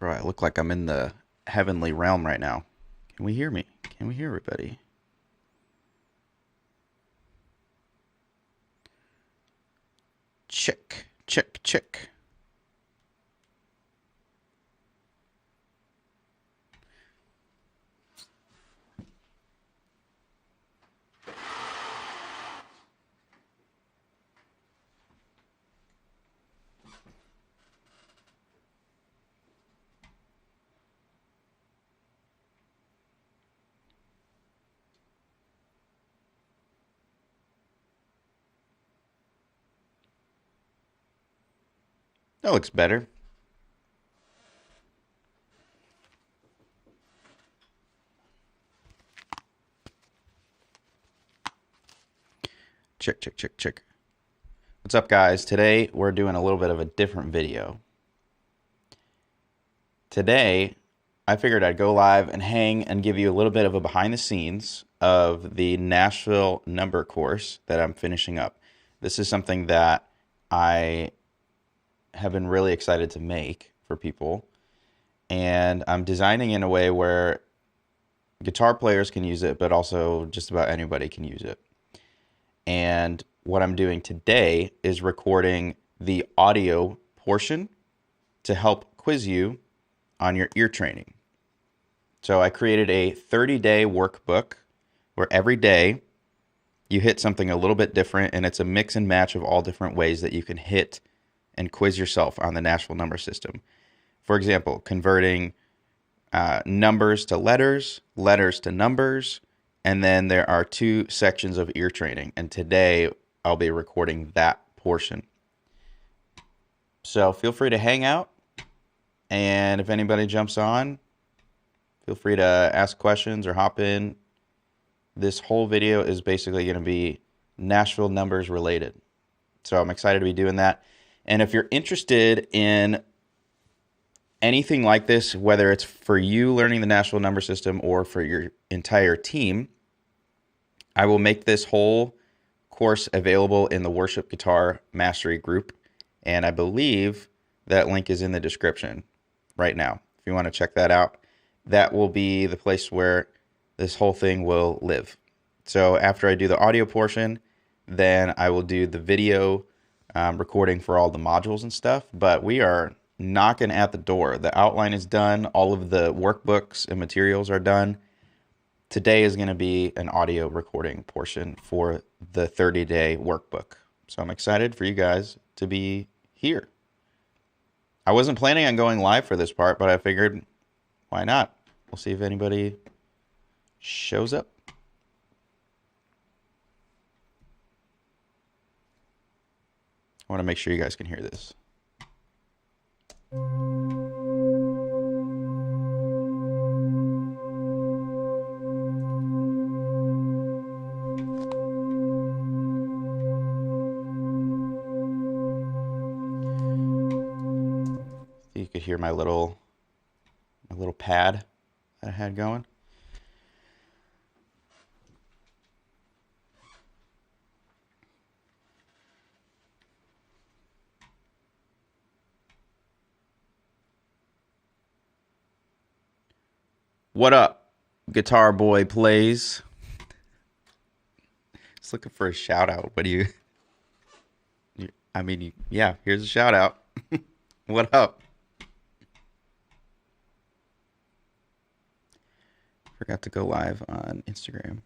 Bro, I look like I'm in the heavenly realm right now. Can we hear me? Can we hear everybody? Check, check, check. That looks better. Check, check, check, check. What's up, guys? Today, we're doing a little bit of a different video. Today, I figured I'd go live and hang and give you a little bit of a behind the scenes of the Nashville number course that I'm finishing up. This is something that I have been really excited to make for people. And I'm designing in a way where guitar players can use it, but also just about anybody can use it. And what I'm doing today is recording the audio portion to help quiz you on your ear training. So I created a 30-day workbook where every day you hit something a little bit different, and it's a mix and match of all different ways that you can hit and quiz yourself on the Nashville number system. For example, converting numbers to letters, letters to numbers, and then there are 2 sections of ear training. And today I'll be recording that portion. So feel free to hang out. And if anybody jumps on, feel free to ask questions or hop in. This whole video is basically going to be Nashville numbers related. So I'm excited to be doing that. And if you're interested in anything like this, whether it's for you learning the Nashville number system or for your entire team, I will make this whole course available in the Worship Guitar Mastery group. And I believe that link is in the description right now. If you want to check that out, that will be the place where this whole thing will live. So after I do the audio portion, then I will do the video recording for all the modules and stuff. But we are knocking at the door. The outline is done. All of the workbooks and materials are done. Today is going to be an audio recording portion for the 30-day workbook. So I'm excited for you guys to be here. I wasn't planning on going live for this part, but I figured, why not? We'll see if anybody shows up. I want to make sure you guys can hear this. You could hear my little pad that I had going. What up, Guitar Boy Plays? Just looking for a shout out. What do you? Yeah, here's a shout out. What up? Forgot to go live on Instagram.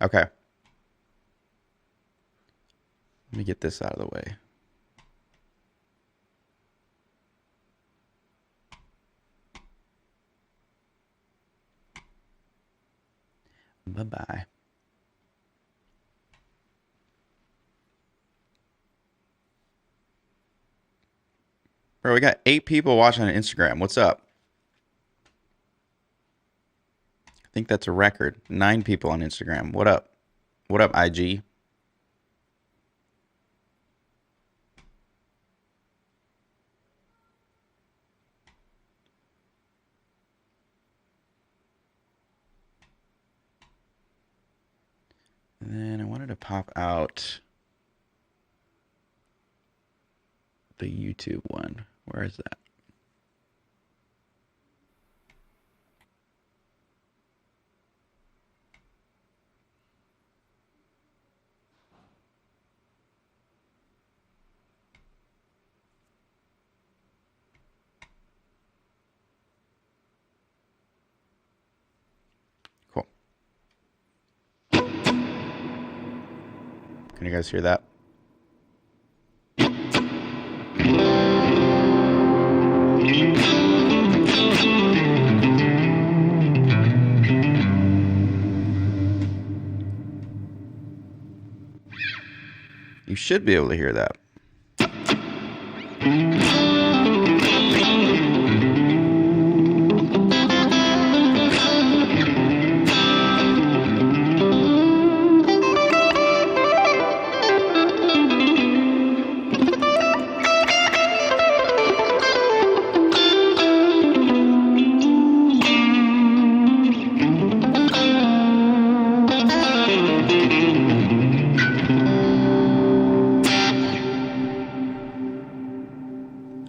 Okay. Let me get this out of the way. Bye-bye. Bro, we got 8 people watching on Instagram. What's up? I think that's a record. 9 people on Instagram. What up? What up, IG? And then I wanted to pop out the YouTube one. Where is that? Cool. Can you guys hear that? You should be able to hear that.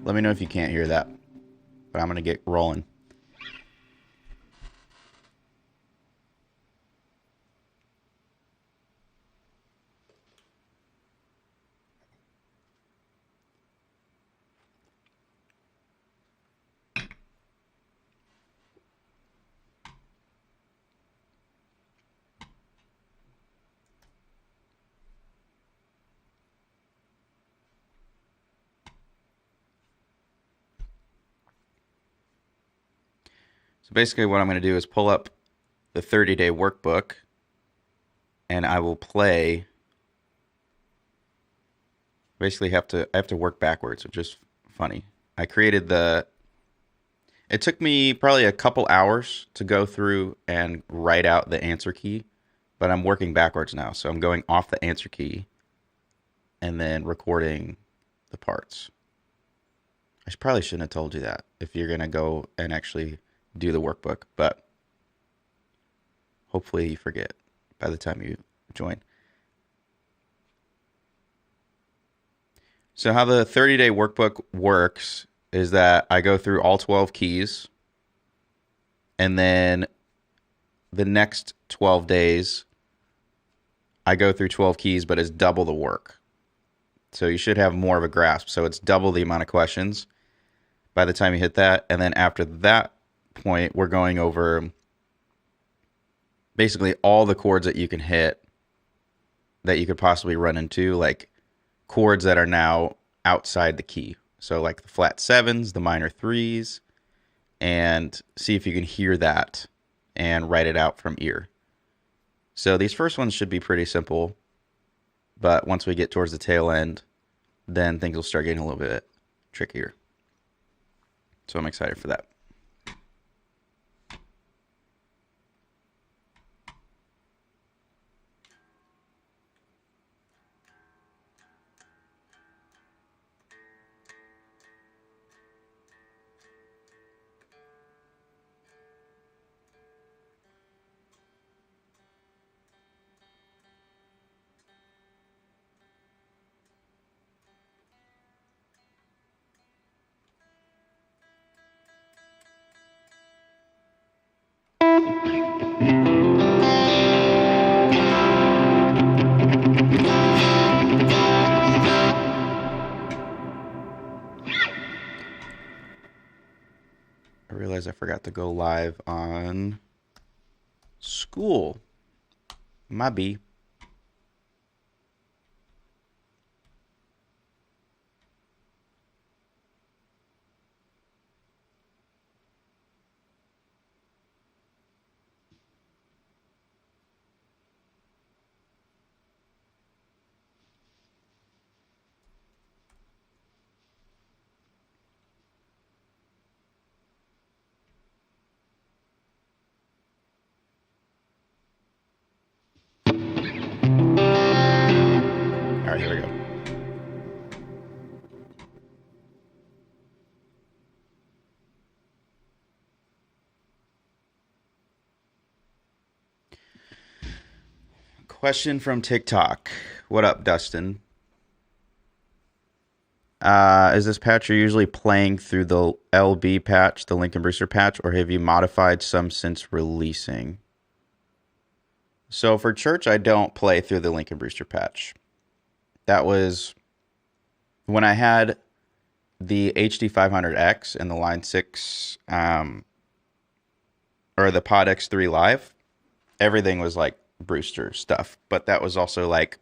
Let me know if you can't hear that, but I'm going to get rolling. So basically what I'm going to do is pull up the 30-day workbook, and I will play. Basically I have to work backwards, which is funny. I created the. It took me probably a couple hours to go through and write out the answer key, but I'm working backwards now. So I'm going off the answer key and then recording the parts. I probably shouldn't have told you that if you're going to go and actually do the workbook, but hopefully you forget by the time you join. So how the 30-day workbook works is that I go through all 12 keys, and then the next 12 days I go through 12 keys, but it's double the work. So you should have more of a grasp. So it's double the amount of questions by the time you hit that. And then after that point, we're going over basically all the chords that you can hit that you could possibly run into, like chords that are now outside the key. So like the flat sevens, the minor threes, and see if you can hear that and write it out from ear. So these first ones should be pretty simple, but once we get towards the tail end, then things will start getting a little bit trickier. So I'm excited for that. I realized I forgot to go live on school. My B. All right, here we go. Question from TikTok. What up, Dustin? Is this patch you're usually playing through the LB patch, the Lincoln Brewster patch, or have you modified some since releasing? So for church, I don't play through the Lincoln Brewster patch. That was when I had the HD500X and the Line 6, or the Pod X3 Live. Everything was like Brewster stuff, but that was also like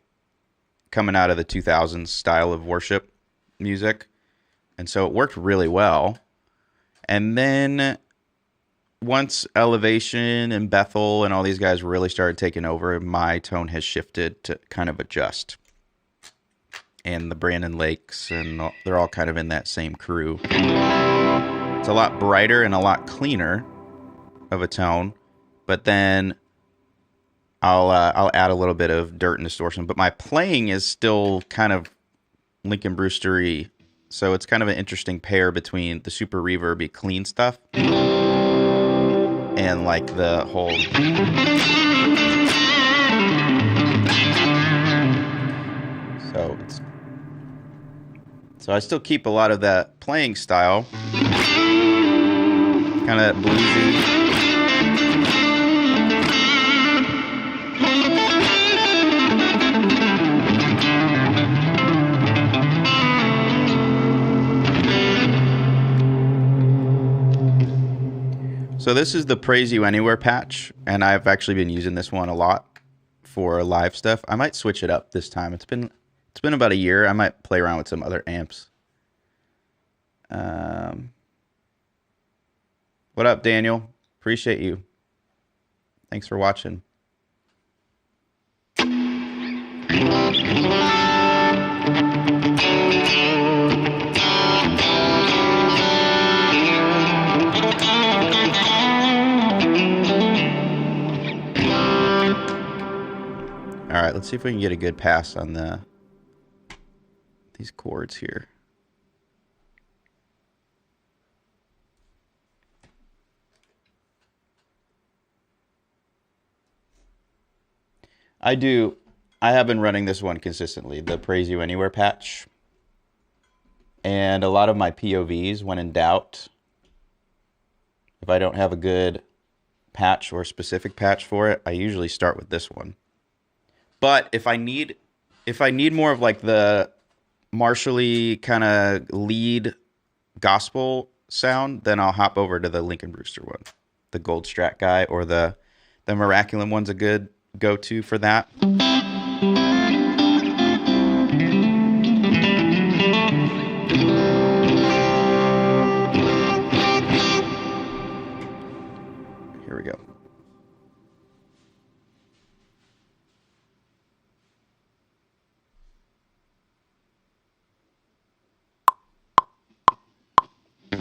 coming out of the 2000s style of worship music, and so it worked really well. And then once Elevation and Bethel and all these guys really started taking over, my tone has shifted to kind of adjust. And the Brandon Lakes, and they're all kind of in that same crew. It's a lot brighter and a lot cleaner of a tone, but then I'll add a little bit of dirt and distortion. But my playing is still kind of Lincoln Brewster-y, so it's kind of an interesting pair between the super reverby clean stuff and like the whole. So I still keep a lot of that playing style, kind of that bluesy. So this is the Praise You Anywhere patch, and I've actually been using this one a lot for live stuff. I might switch it up this time. It's been about a year. I might play around with some other amps. What up, Daniel? Appreciate you. Thanks for watching. All right, let's see if we can get a good pass on these chords here. I have been running this one consistently, the Praise You Anywhere patch. And a lot of my POVs, when in doubt, if I don't have a good patch or specific patch for it, I usually start with this one. But if I need more of like the Marshall-y kind of lead gospel sound, then I'll hop over to the Lincoln Brewster one. The Gold Strat guy, or the Miraculum one's a good go-to for that. Here we go. I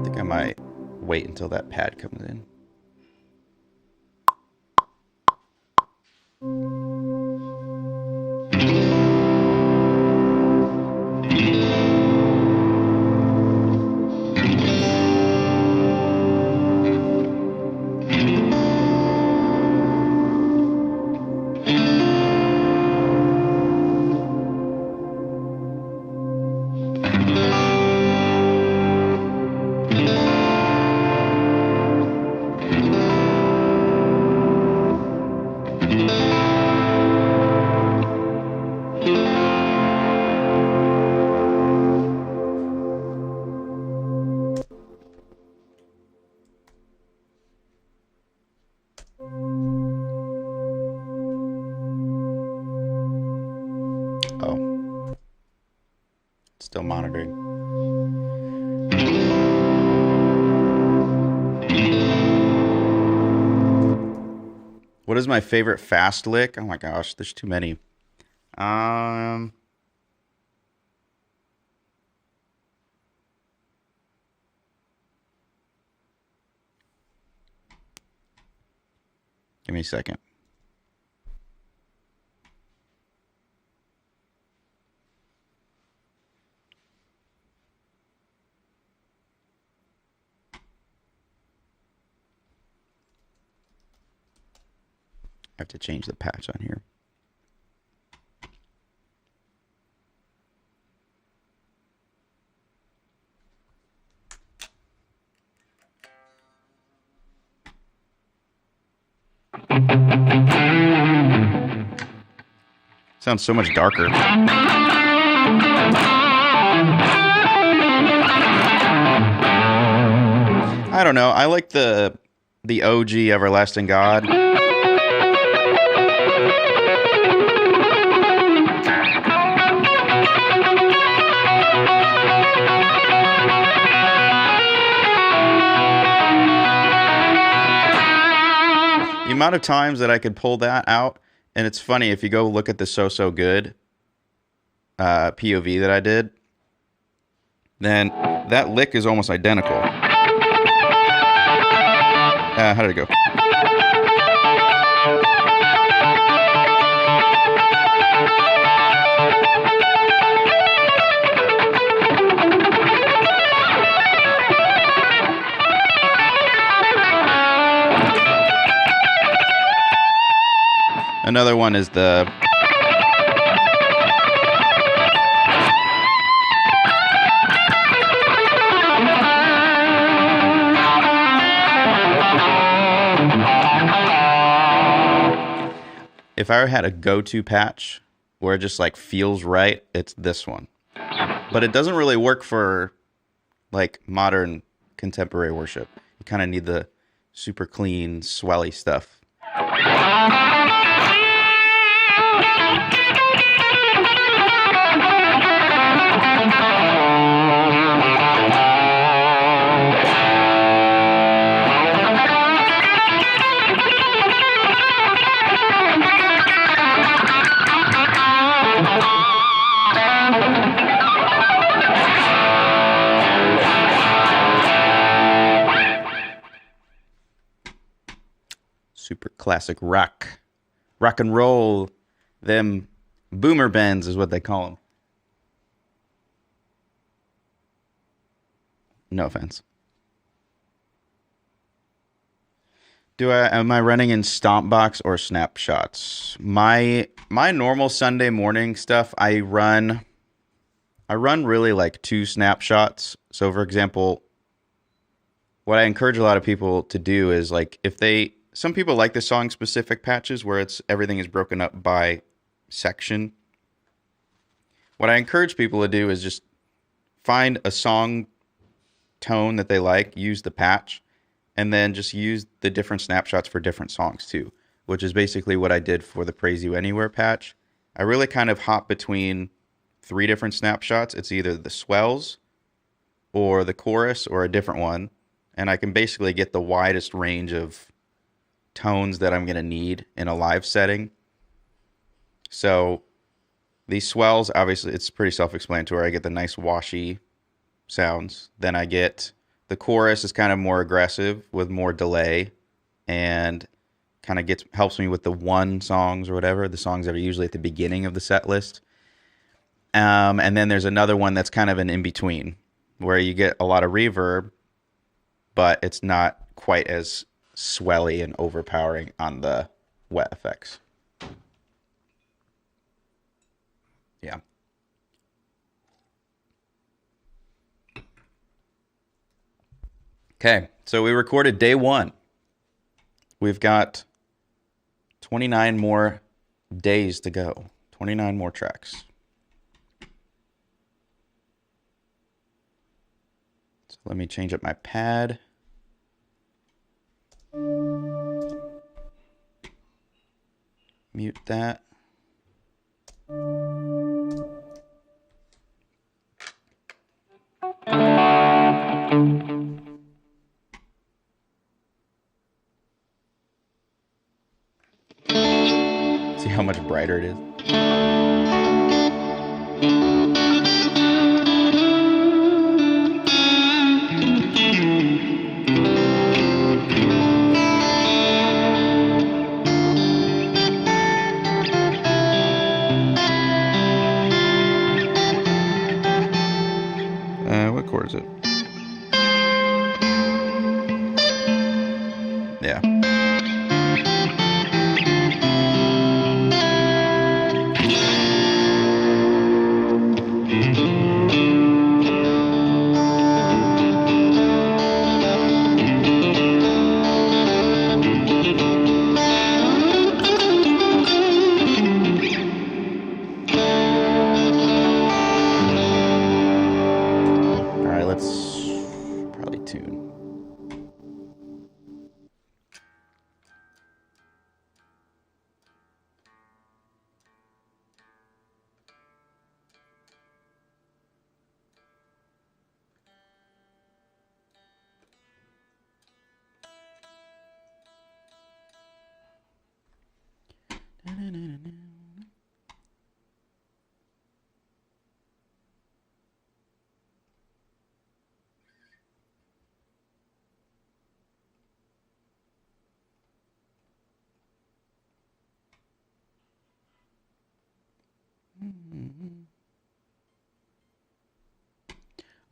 think I might wait until that pad comes in. Oh. Still monitoring. What is my favorite fast lick? Oh my gosh, there's too many. Give me a second. I have to change the patch on here. Sounds so much darker. I don't know. I like the OG Everlasting God. The amount of times that I could pull that out, and it's funny if you go look at the So Good POV that I did, then that lick is almost identical. How did it go? Another one is the if I had a go-to patch where it just like feels right, it's this one. But it doesn't really work for like modern contemporary worship. You kind of need the super clean, swelly stuff. Super classic rock and roll. Them boomer bends is what they call them. No offense. Am I running in Stompbox or Snapshots? My normal Sunday morning stuff, I run really like 2 snapshots. So for example, what I encourage a lot of people to do is like some people like the song specific patches where everything is broken up by section. What I encourage people to do is just find a song tone that they like, use the patch, and then just use the different snapshots for different songs too, which is basically what I did for the Praise You Anywhere patch. I really kind of hop between 3 different snapshots. It's either the swells or the chorus or a different one, and I can basically get the widest range of tones that I'm going to need in a live setting. So these swells, obviously it's pretty self-explanatory. I get the nice washy sounds. Then I get the chorus is kind of more aggressive with more delay and kind of helps me with the one songs or whatever, the songs that are usually at the beginning of the set list. And then there's another one that's kind of an in-between where you get a lot of reverb, but it's not quite as swelly and overpowering on the wet effects. Yeah. Okay, so we recorded day 1. We've got 29 more days to go. 29 more tracks. So let me change up my pad. Mute that. See how much brighter it is? What chord is it? Yeah. I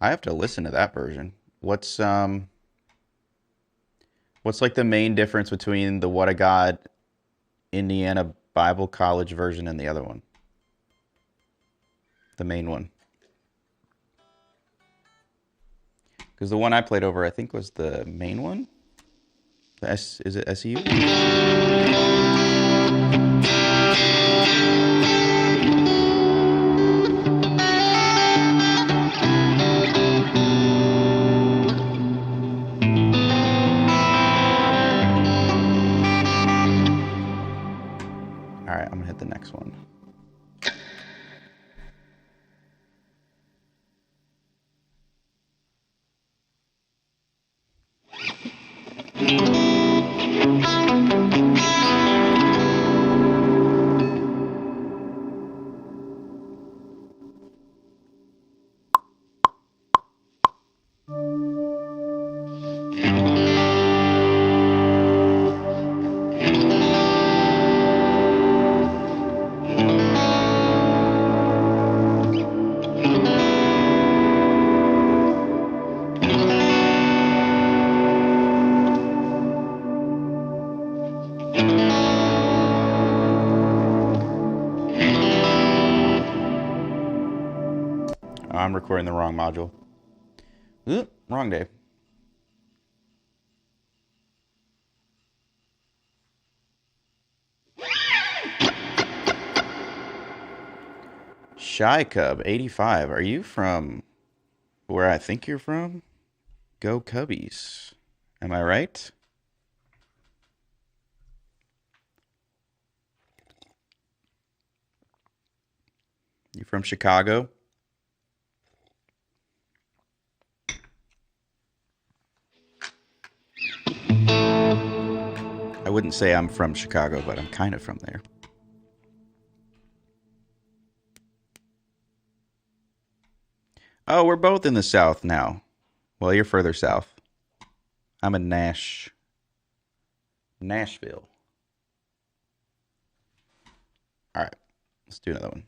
have to listen to that version. What's like the main difference between the What a God Indiana Bible College version and the other one? The main one. Because the one I played over, I think, was the main one. Is it SEU? All right, I'm gonna hit the next one. I'm recording the wrong module. Ooh, wrong day. Shy Cub 85. Are you from where I think you're from? Go Cubbies. Am I right? You from Chicago? I wouldn't say I'm from Chicago, but I'm kind of from there. Oh, we're both in the South now. Well, you're further south. I'm in Nashville. All right, let's do another one.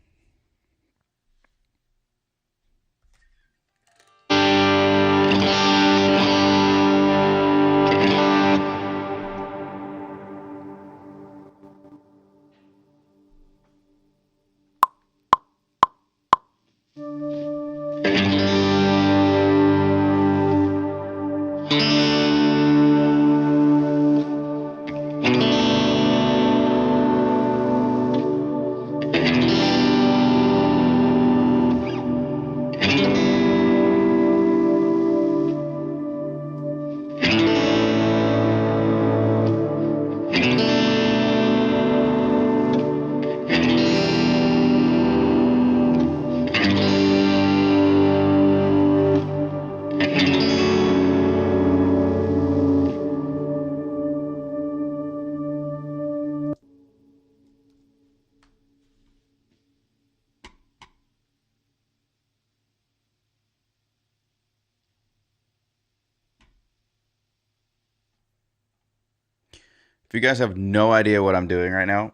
If you guys have no idea what I'm doing right now,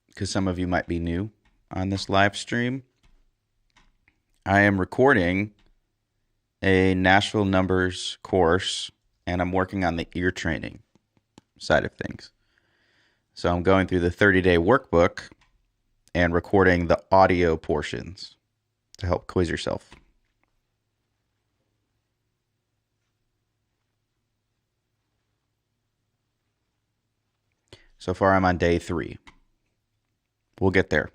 because some of you might be new on this live stream, I am recording a Nashville numbers course, and I'm working on the ear training side of things. So I'm going through the 30-day workbook and recording the audio portions to help quiz yourself. So far, I'm on day 3. We'll get there.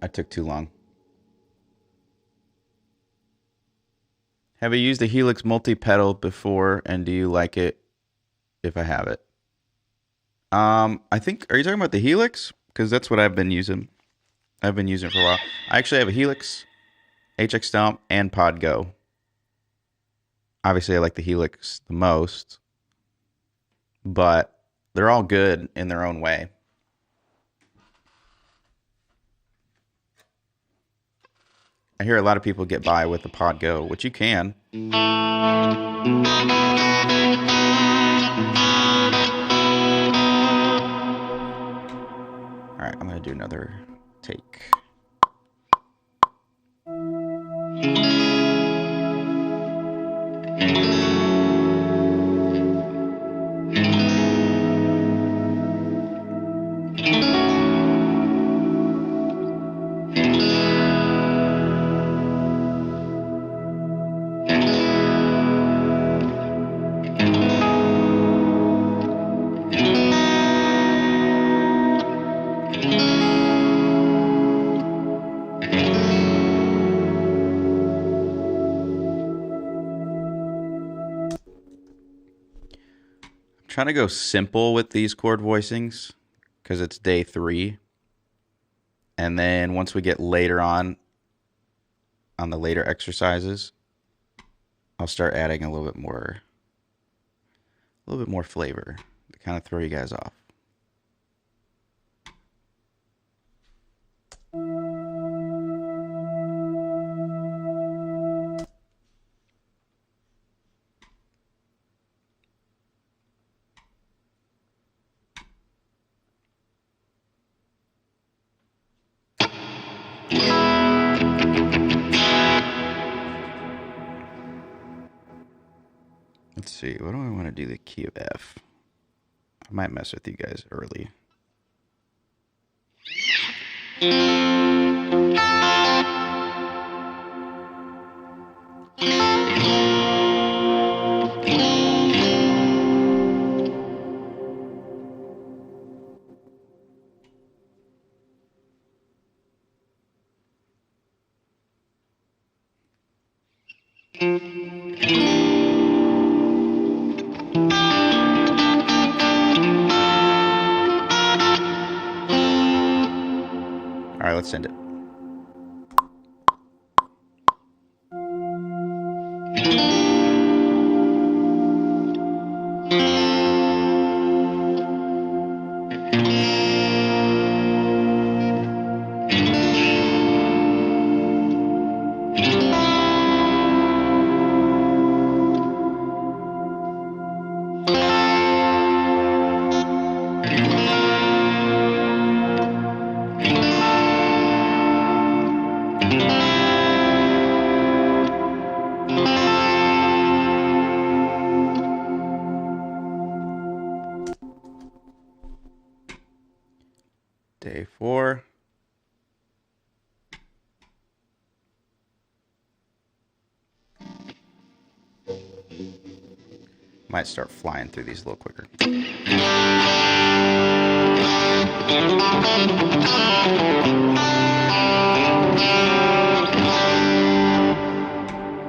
I took too long. Have you used the Helix multi-pedal before, and do you like it if I have it? I think, are you talking about the Helix? Because that's what I've been using. I've been using it for a while. I actually have a Helix, HX Stomp, and Pod Go. Obviously, I like the Helix the most, but they're all good in their own way. I hear a lot of people get by with the Pod Go, which you can. All right, I'm going to do another take. Trying to go simple with these chord voicings because it's day 3. And then once we get later on the later exercises, I'll start adding a little bit more flavor to kind of throw you guys off. Let's see, what do I want to do the key of F? I might mess with you guys early. All right, let's send it. Day 4. Might start flying through these a little quicker.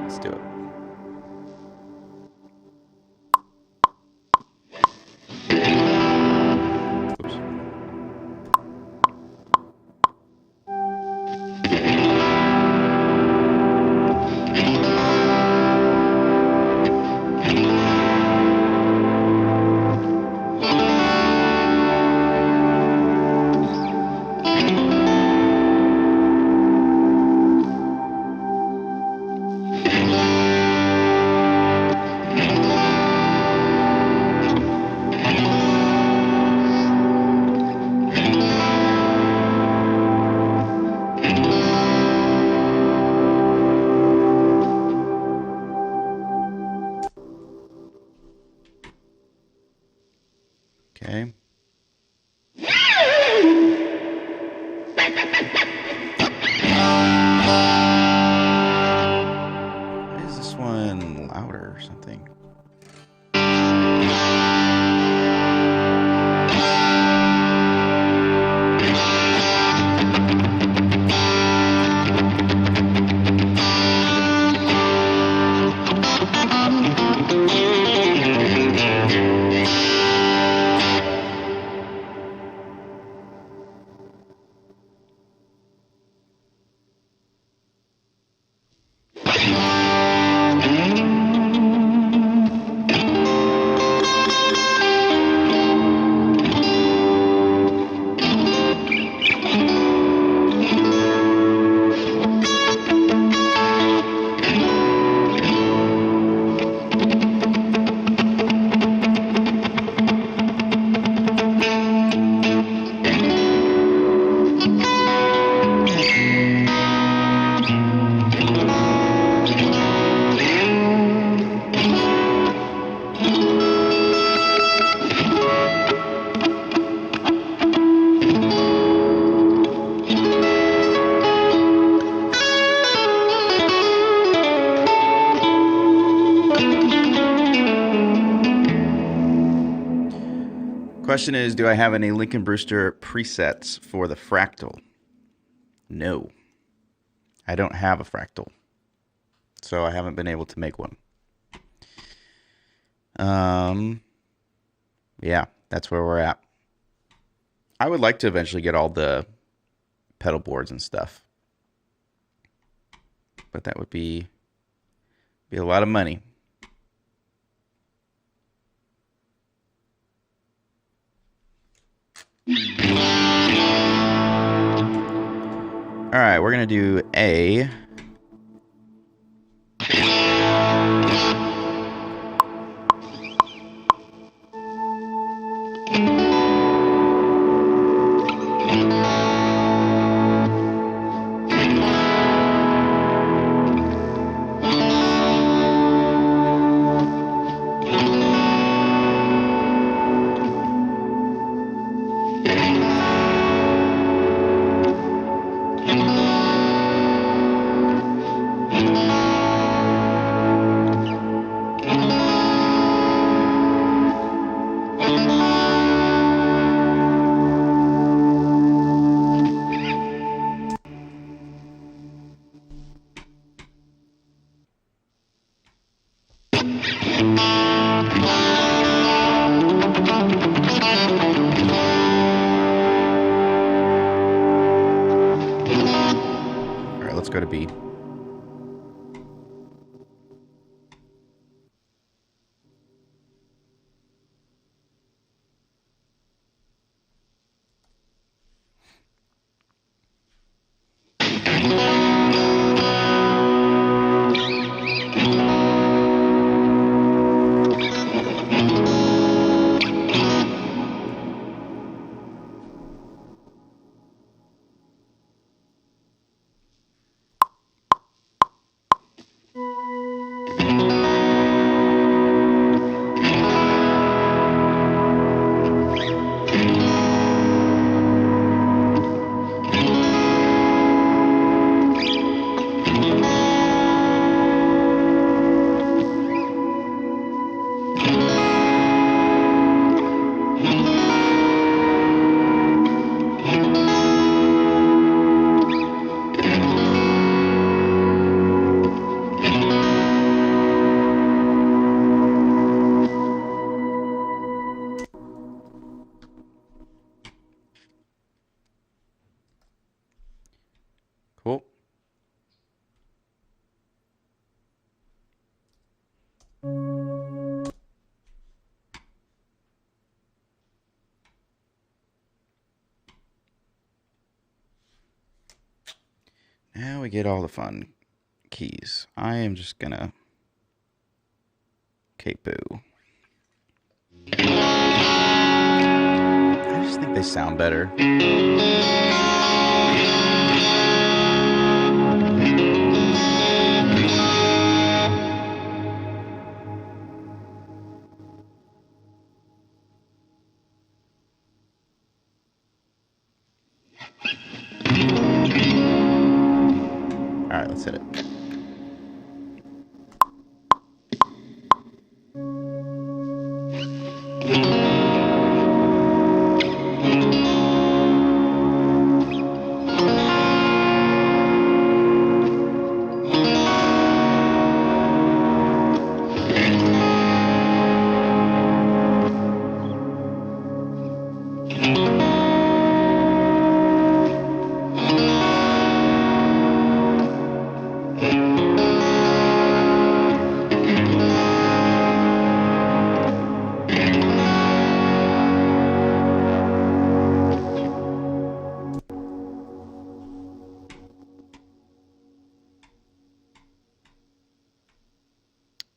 Let's do it. Oops. Okay. Why is this one louder or something? Question is, do I have any Lincoln Brewster presets for the fractal? No. I don't have a fractal. So I haven't been able to make one. Yeah, that's where we're at. I would like to eventually get all the pedal boards and stuff. But that would be a lot of money. All right, we're going to do A. Let's go to B. Cool. Now we get all the fun keys. I am just gonna boo. I just think they sound better. All right, let's hit it.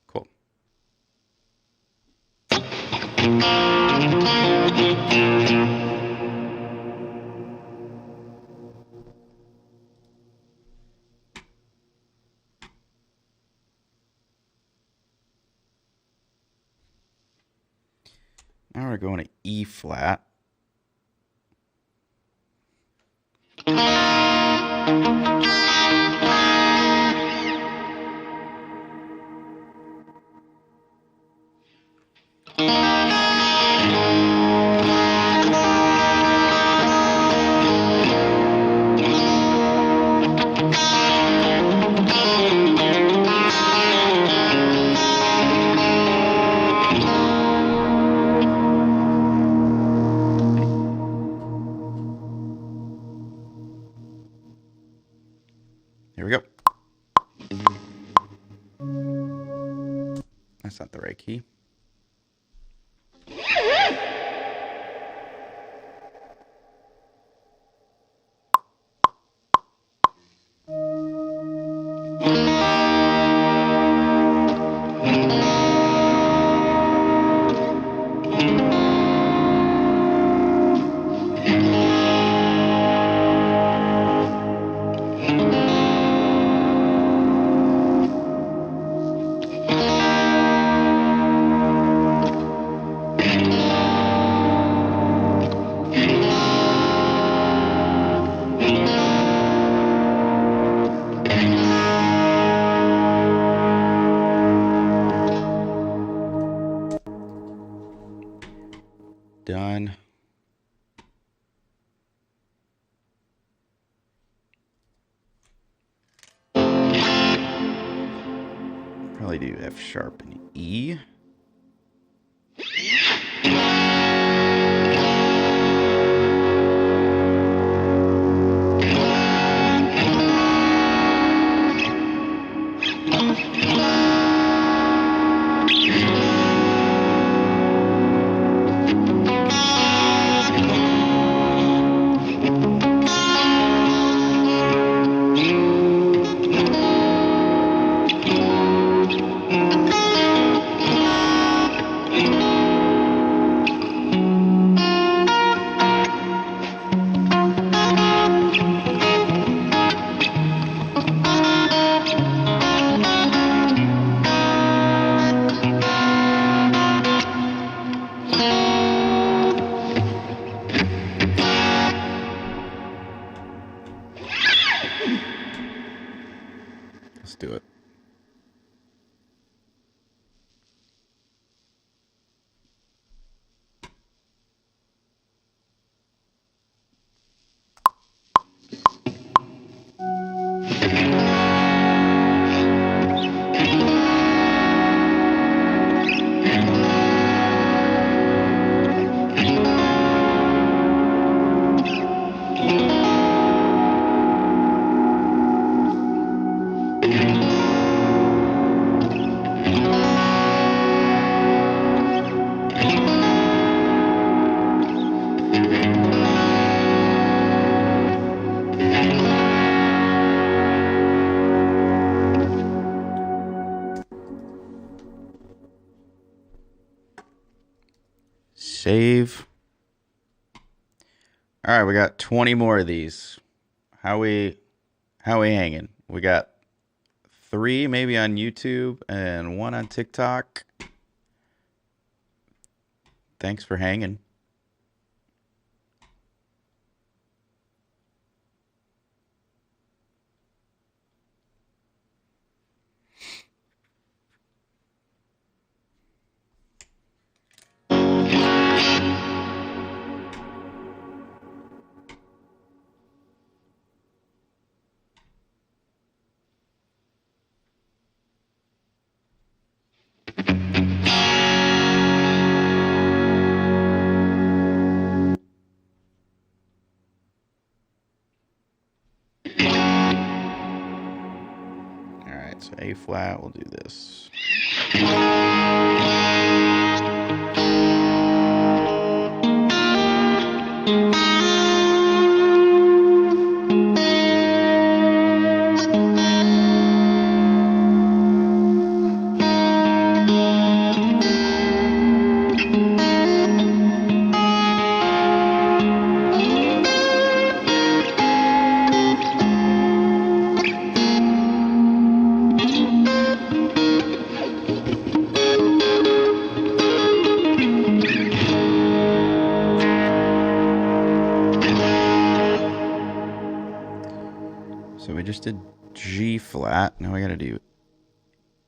Cool. Now we're going to E flat. That's not the right key. Done. Probably do F sharp and E. Let's do it. Save. All right, we got 20 more of these. How we hanging? We got 3 maybe on YouTube and 1 on TikTok. Thanks for hanging. So A flat, we'll do this. So we just did G flat. Now I gotta do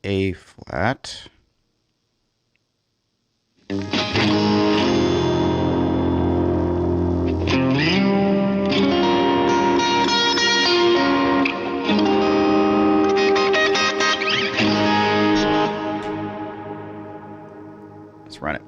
A flat. Let's run it.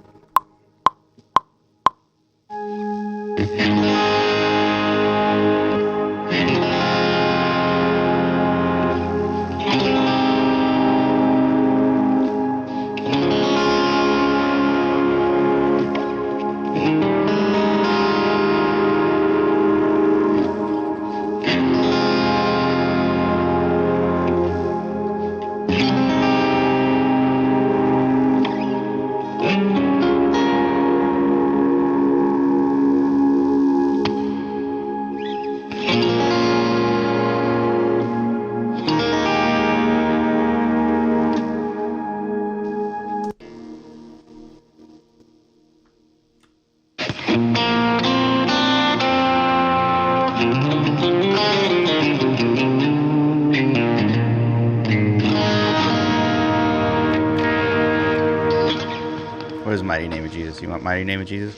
What is Mighty Name of Jesus? You want Mighty Name of Jesus?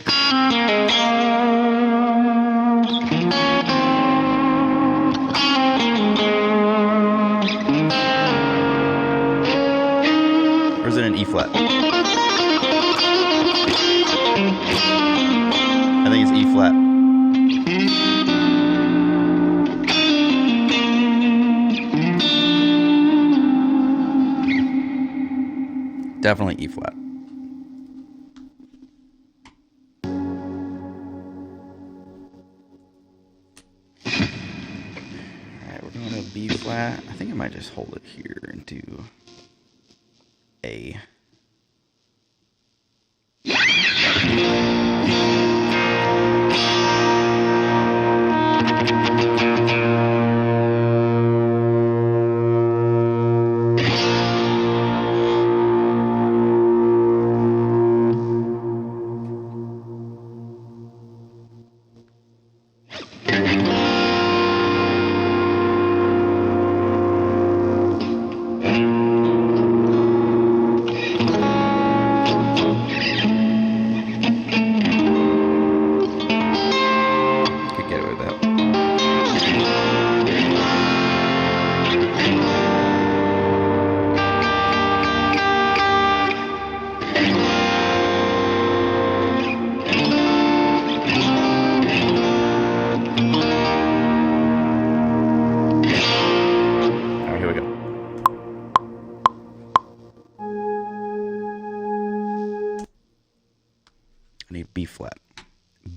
Or is it an E flat? I think it's E flat. Definitely E flat. Alright, we're going to B flat. I think I might just hold it here and do A. I need B flat.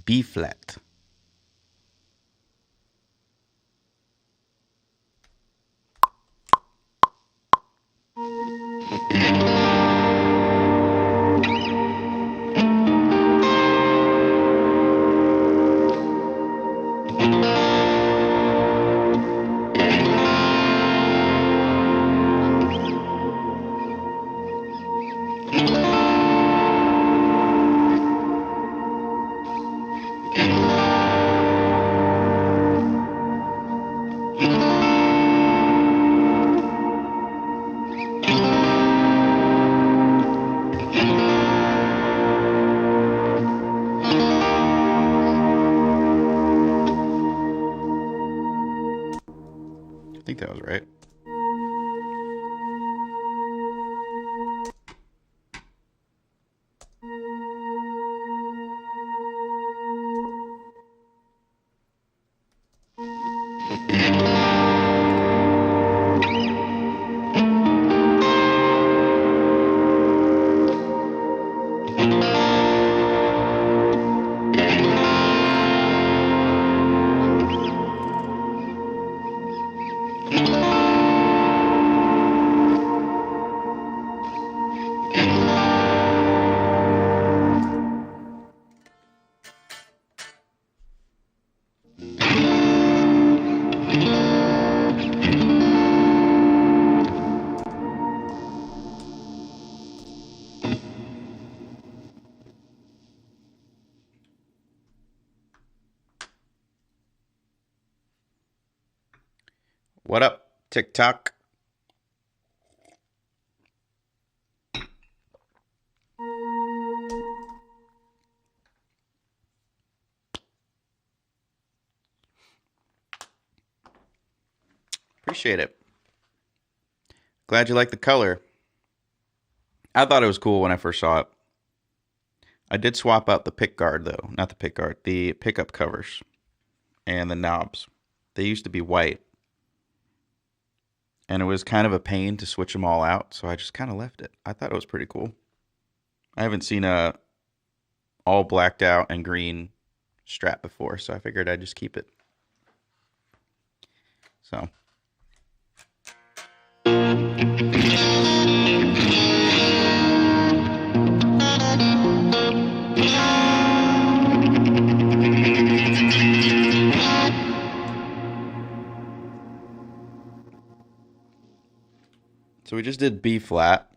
B flat. I think that was right. What up, TikTok? Appreciate it. Glad you like the color. I thought it was cool when I first saw it. I did swap out the pick guard though. Not the pick guard, the pickup covers and the knobs. They used to be white. And it was kind of a pain to switch them all out, so I just kind of left it. I thought it was pretty cool. I haven't seen a all blacked out and green strap before, so I figured I'd just keep it. So. So we just did B flat.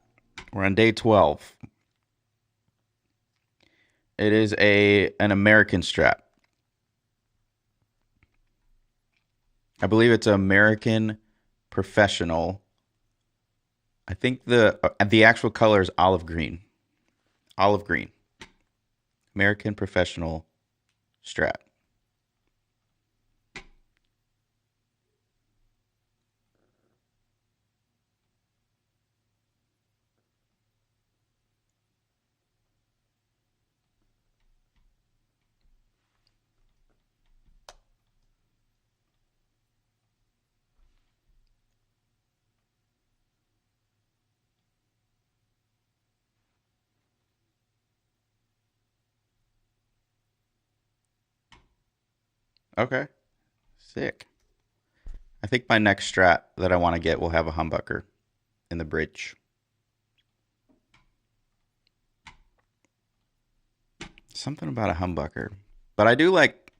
We're on day 12. It is an American strap. I believe it's American Professional. I think the actual color is olive green. Olive green. American Professional Strat. Okay. Sick. I think my next strat that I want to get will have a humbucker in the bridge. Something about a humbucker. But I do like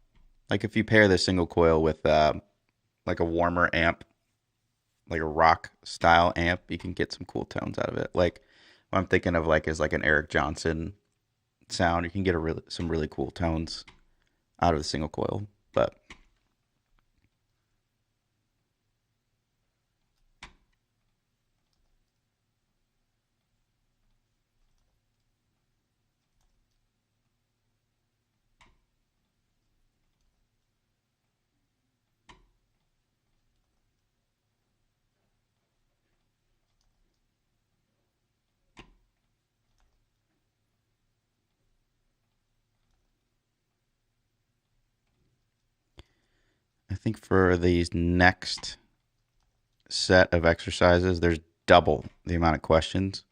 if you pair the single coil with like a warmer amp, like a rock style amp, you can get some cool tones out of it. Like what I'm thinking of like is like an Eric Johnson sound. You can get some really cool tones out of the single coil. But I think for these next set of exercises, there's double the amount of questions.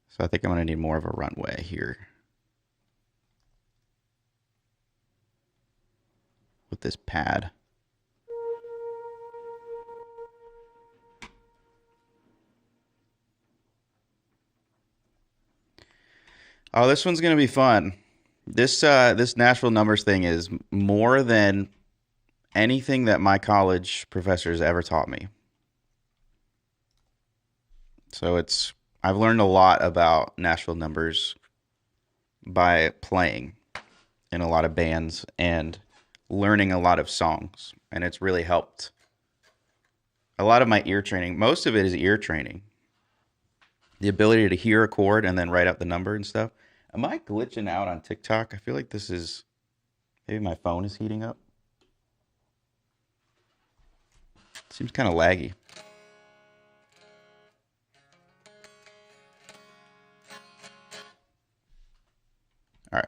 So I think I'm going to need more of a runway here with this pad. Oh, this one's going to be fun. This Nashville numbers thing is more than anything that my college professors ever taught me. So I've learned a lot about Nashville numbers by playing in a lot of bands and learning a lot of songs, and it's really helped a lot of my ear training. Most of it is ear training. The ability to hear a chord and then write out the number and stuff. Am I glitching out on TikTok? I feel like maybe my phone is heating up. Seems kind of laggy. All right.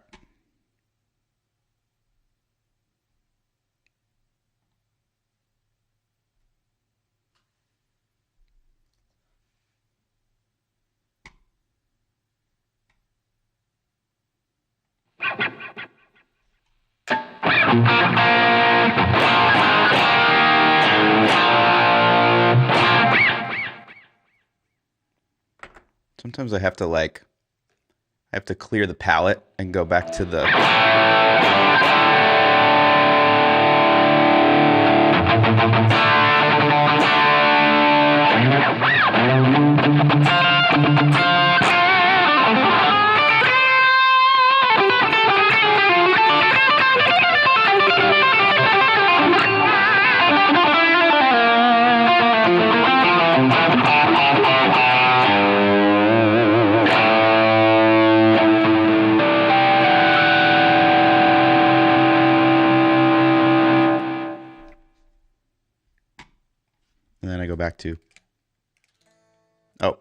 Sometimes I have to clear the palette and go back to the and then I go back to oh.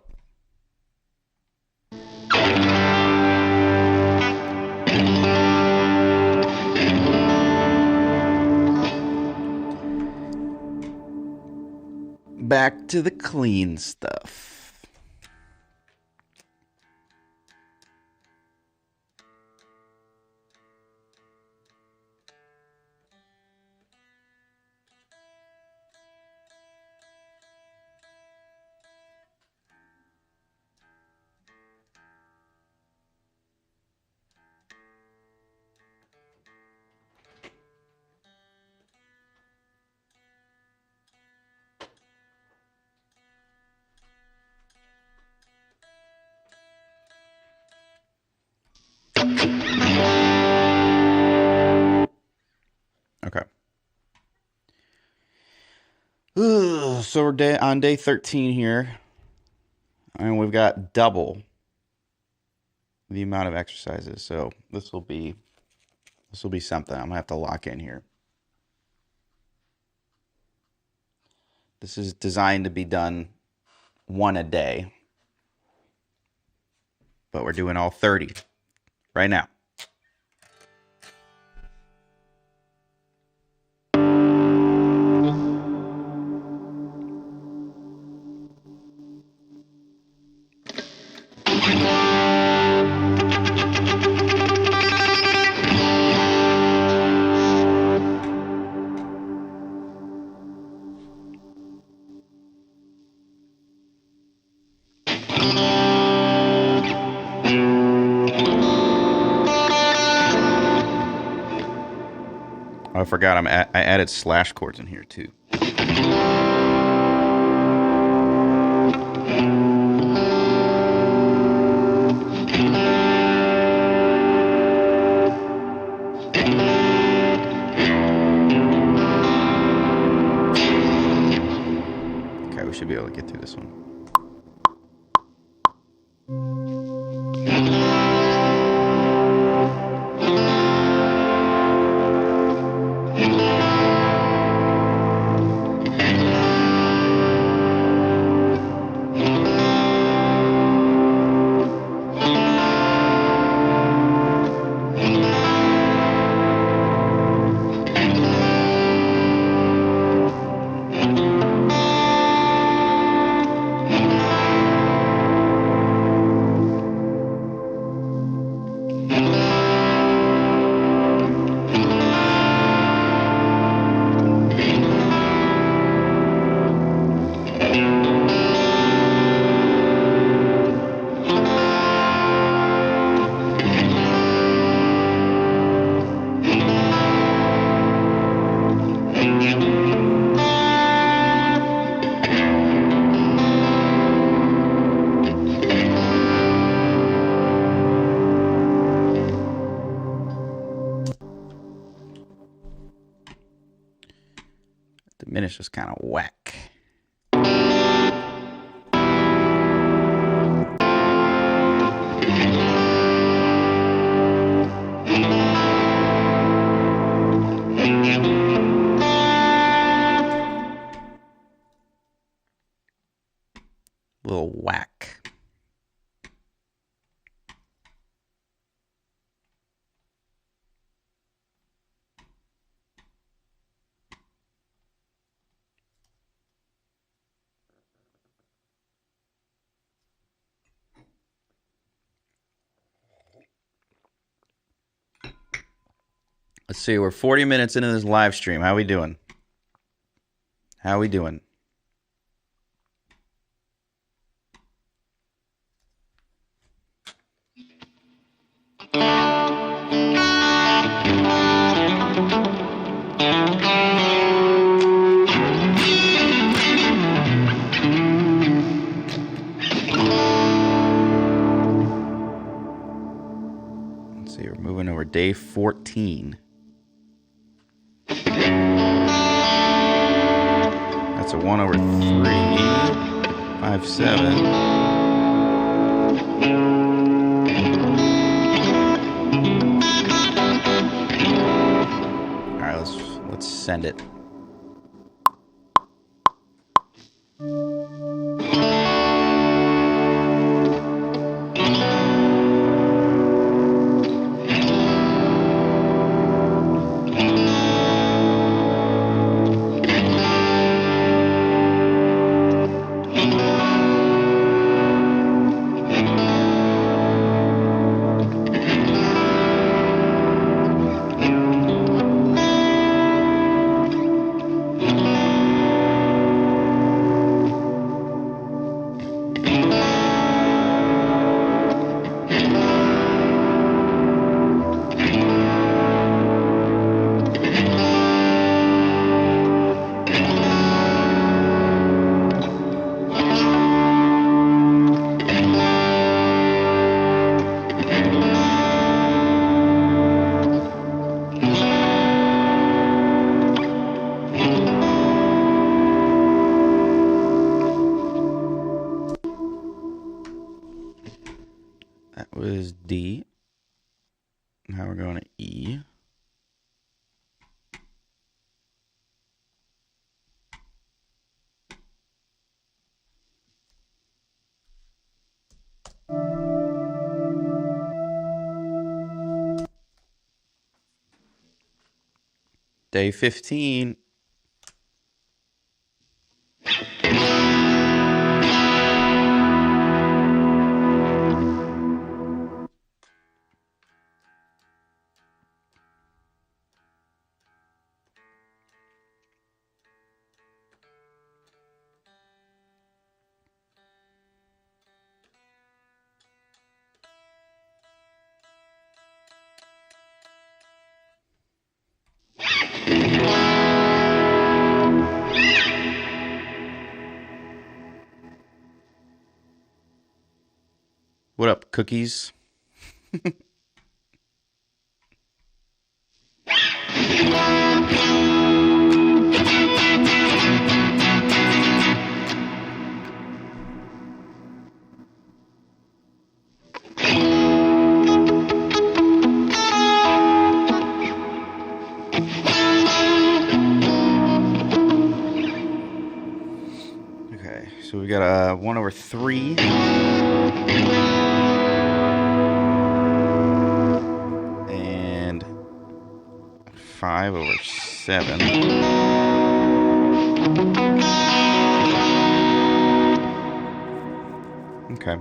Back to the clean stuff. Okay. So we're on day 13 here, and we've got double the amount of exercises. So this will be something. I'm gonna have to lock in here. This is designed to be done one a day, but we're doing all 30 right now. Oh, I forgot I added slash chords in here too. Okay, we should be able to get through this one. Diminish was kind of whack. Little whack. Let's see, we're 40 minutes into this live stream. How we doing? How we doing? Let's see, we're moving over day 14. That's a 1 over 3, 5, 7. All right, let's send it. is D. Now we're going to E. Day 15. What up, cookies? Okay, so we got 1/3. And 5/7. Okay.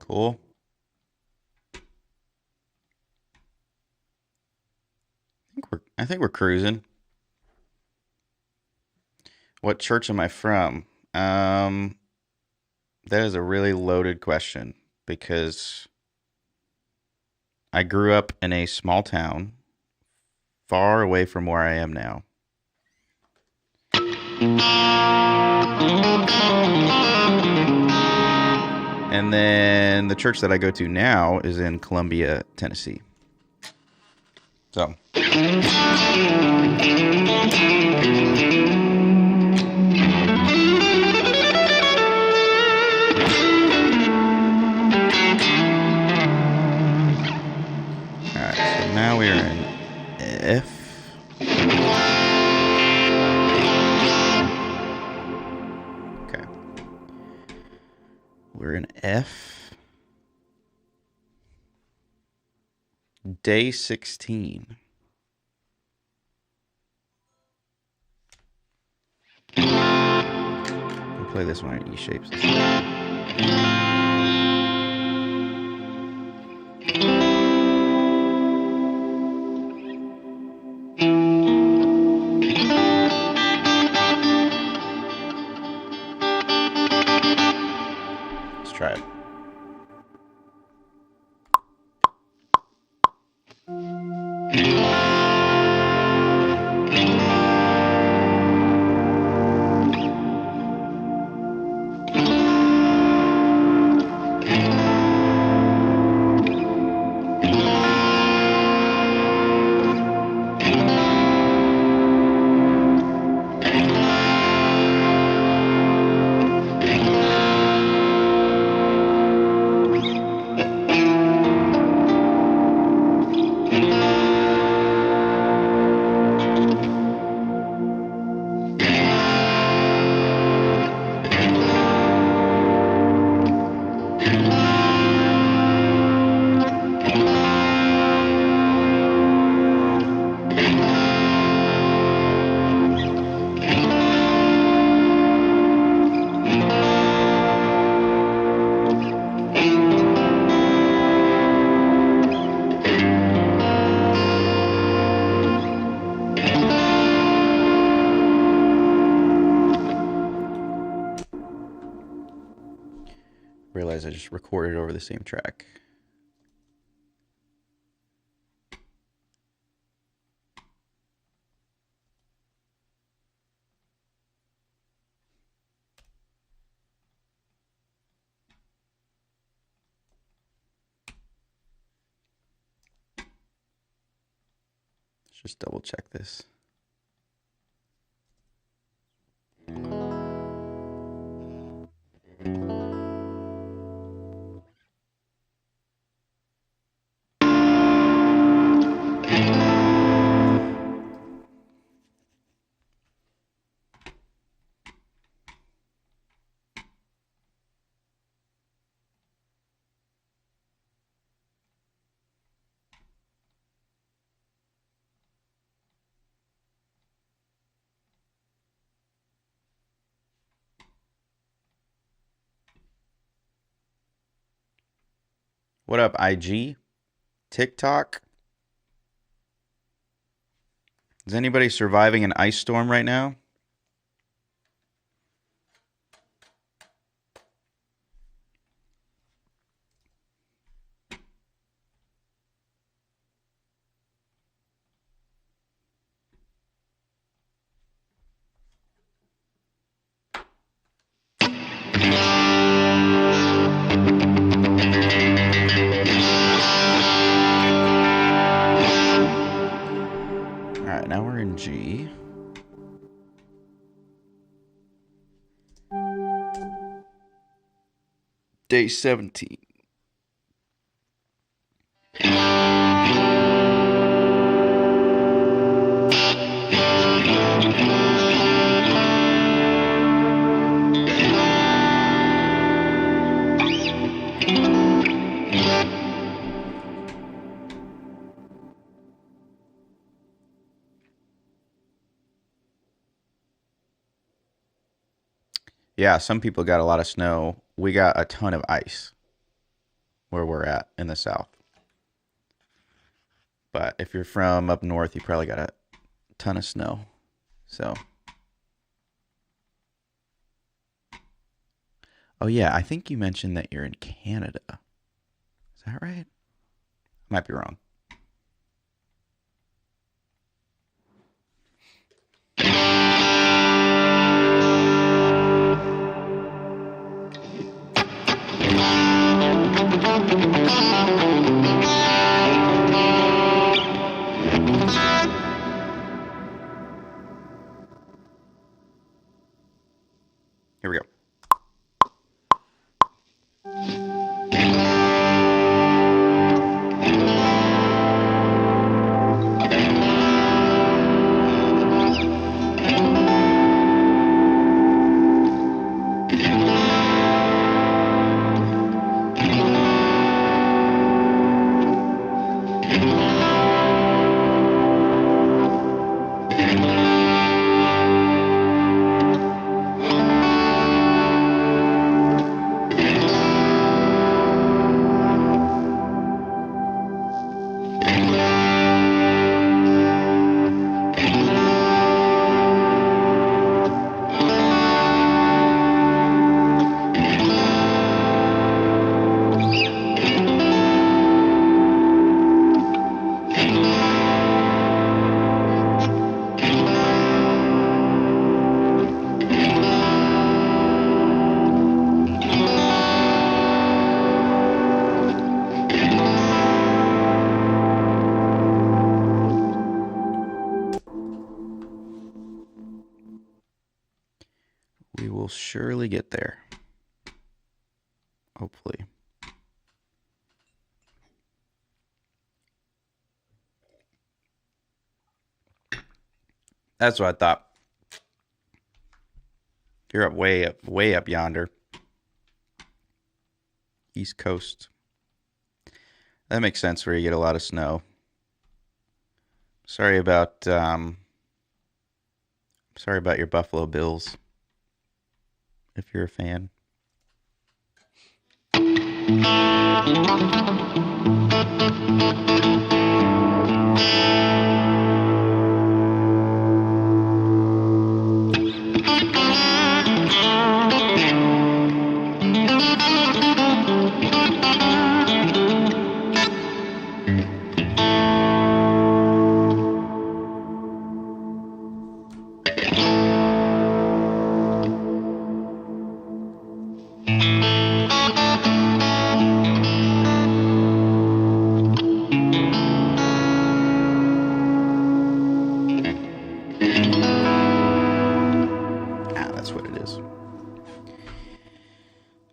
Cool. I think we're cruising. What church am I from? That is a really loaded question because I grew up in a small town far away from where I am now. And then the church that I go to now is in Columbia, Tennessee. So. Alright, so now we are in F. We're in F. Day 16. We'll play this one in E shapes. Try it. Realize I just recorded over the same track. Let's just double check this. What up, IG? TikTok? Is anybody surviving an ice storm right now? Alright, now we're in G. Day 17. Yeah, some people got a lot of snow. We got a ton of ice where we're at in the south. But if you're from up north, you probably got a ton of snow. So, oh yeah, I think you mentioned that you're in Canada. Is that right? Might be wrong. Here we go. We will surely get there. Hopefully. That's what I thought. You're way up yonder. East Coast. That makes sense where you get a lot of snow. Sorry about your Buffalo Bills, if you're a fan.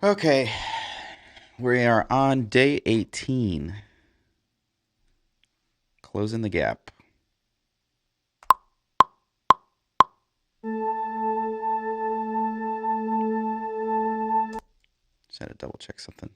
Okay, we are on day 18. Closing the gap. Just had to double check something.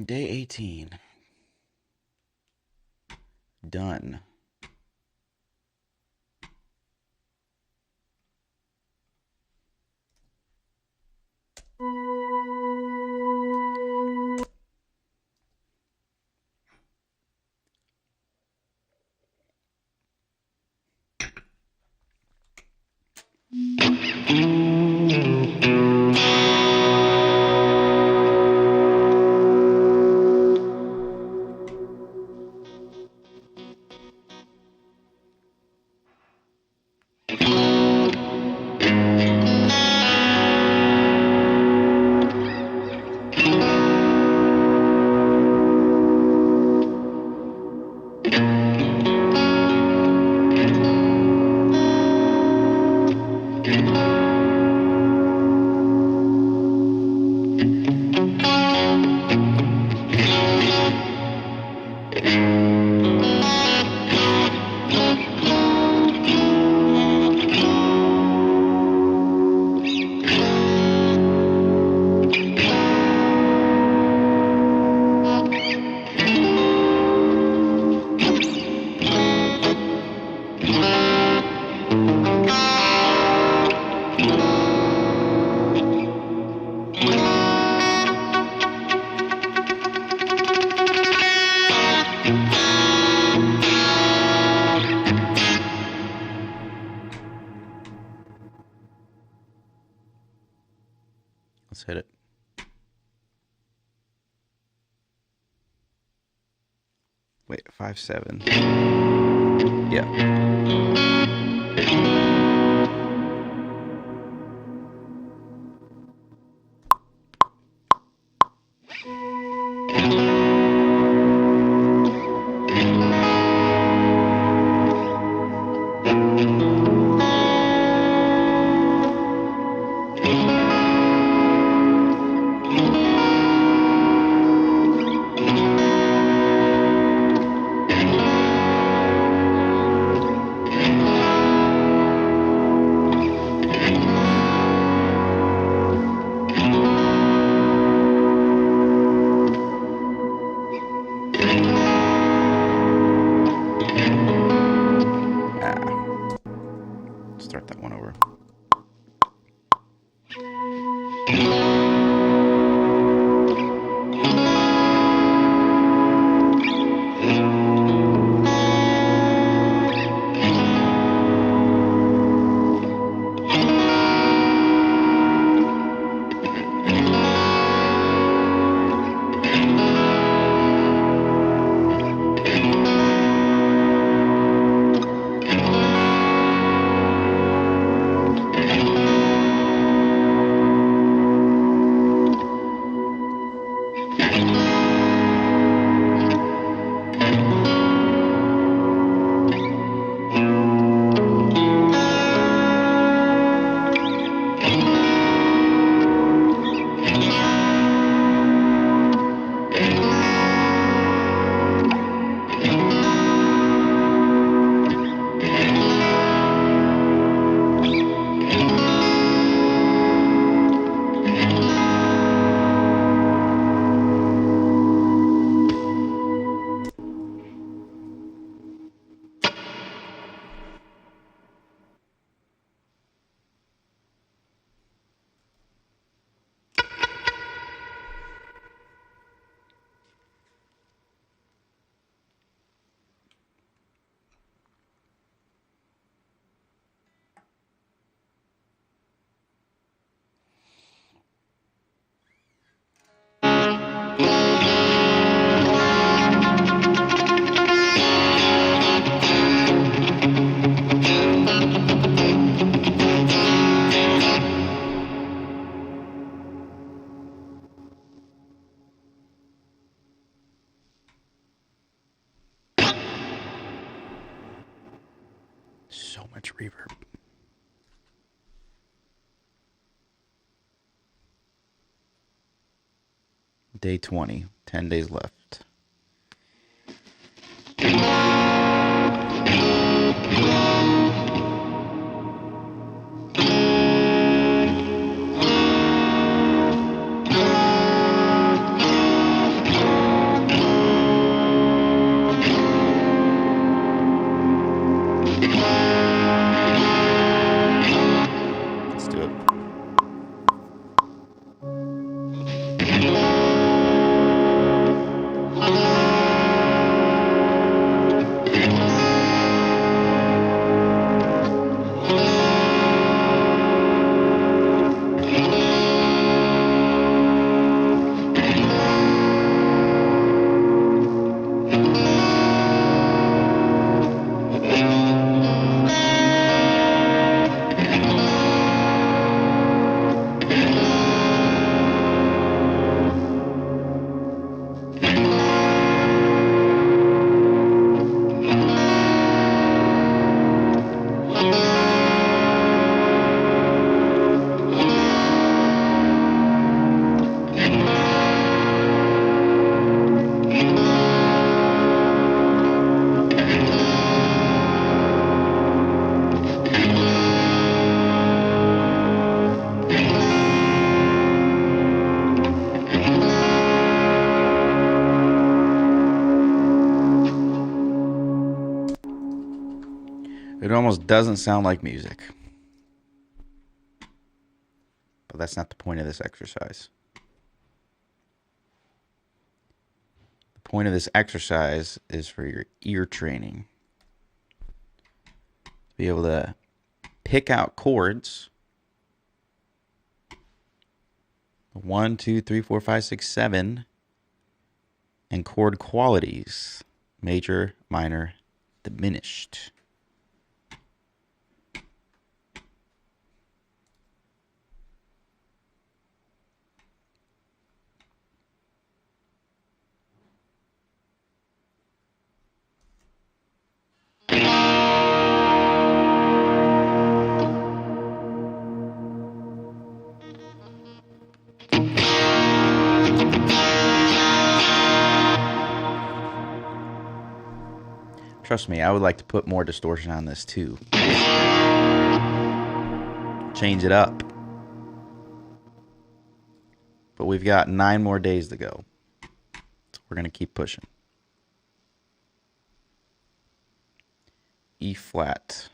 Day 18. Done. Let's hit it. Wait, 5-7. Yeah. So much reverb. Day 20. 10 days left. Let's do it. It almost doesn't sound like music. But that's not the point of this exercise. The point of this exercise is for your ear training. To be able to pick out chords. 1, 2, 3, 4, 5, 6, 7. And chord qualities. Major, minor, diminished. Trust me, I would like to put more distortion on this too. Change it up. But we've got 9 more days to go. So we're going to keep pushing. E flat.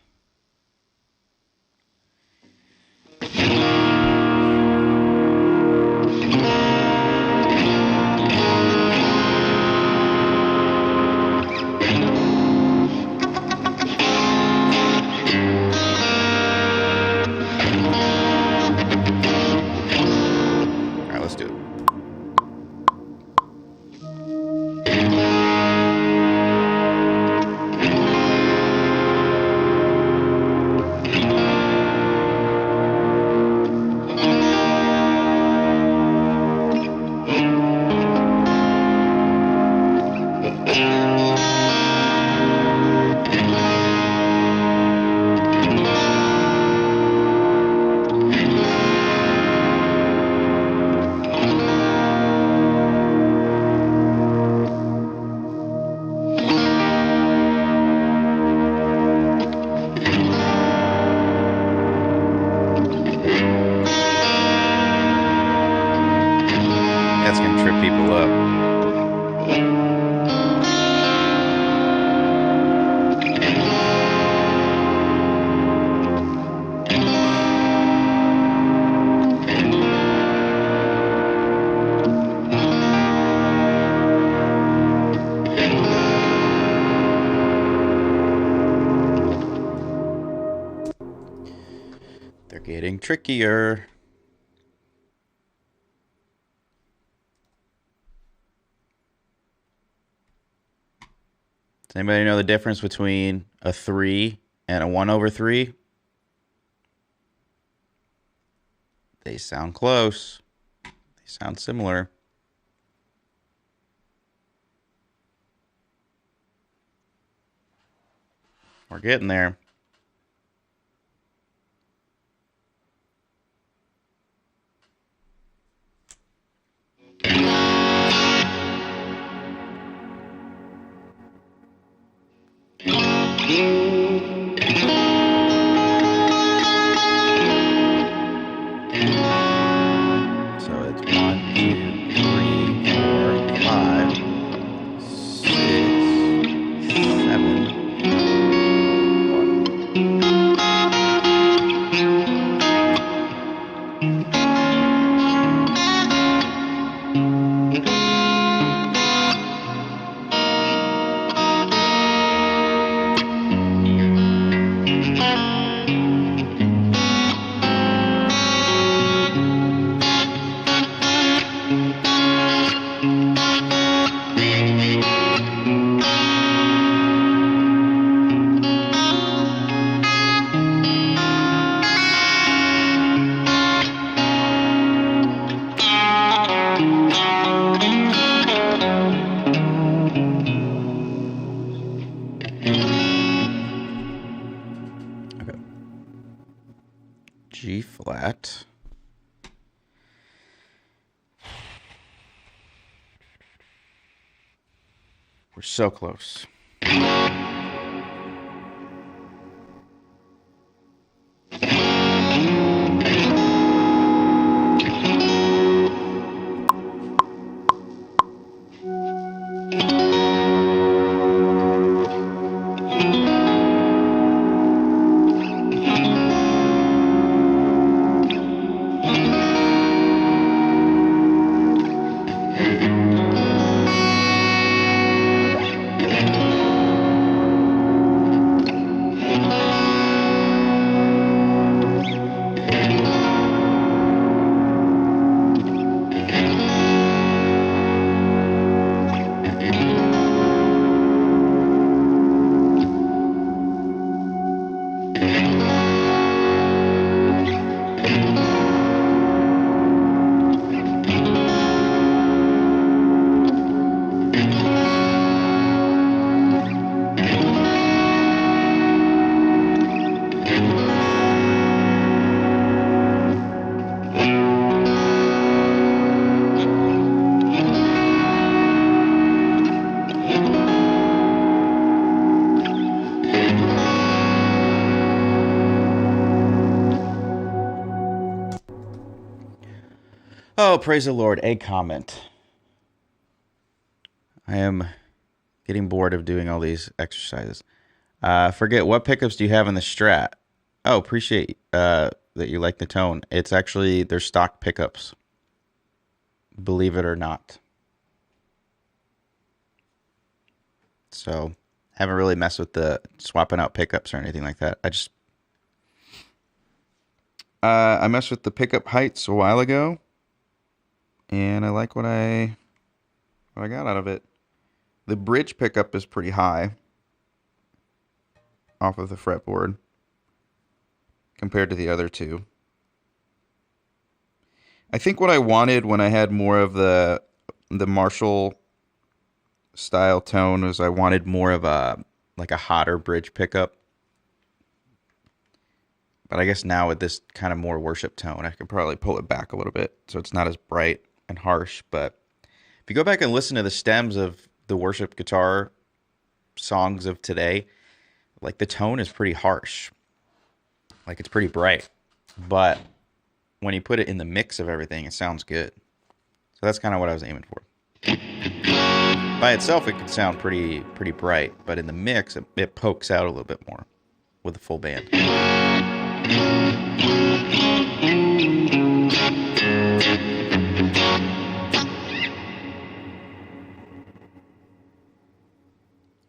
That's going to trip people up. They're getting trickier. Does anybody know the difference between a 3 and a 1/3? They sound close. They sound similar. We're getting there. So it's 1, 2, 3, 4, 5, 6, 7, G flat. We're so close. Oh, praise the Lord. A comment. I am getting bored of doing all these exercises. Forget, what pickups do you have in the Strat? Oh, appreciate that you like the tone. It's actually, they're stock pickups. Believe it or not. So, haven't really messed with the swapping out pickups or anything like that. I messed with the pickup heights a while ago. And I like what I got out of it. The bridge pickup is pretty high off of the fretboard compared to the other two. I think what I wanted when I had more of the Marshall style tone was I wanted more of a hotter bridge pickup. But I guess now with this kind of more worship tone, I could probably pull it back a little bit so it's not as bright and harsh. But if you go back and listen to the stems of the worship guitar songs of today, like the tone is pretty harsh. Like it's pretty bright. But when you put it in the mix of everything, it sounds good. So that's kind of what I was aiming for. By itself, it could sound pretty bright, but in the mix, it pokes out a little bit more with the full band.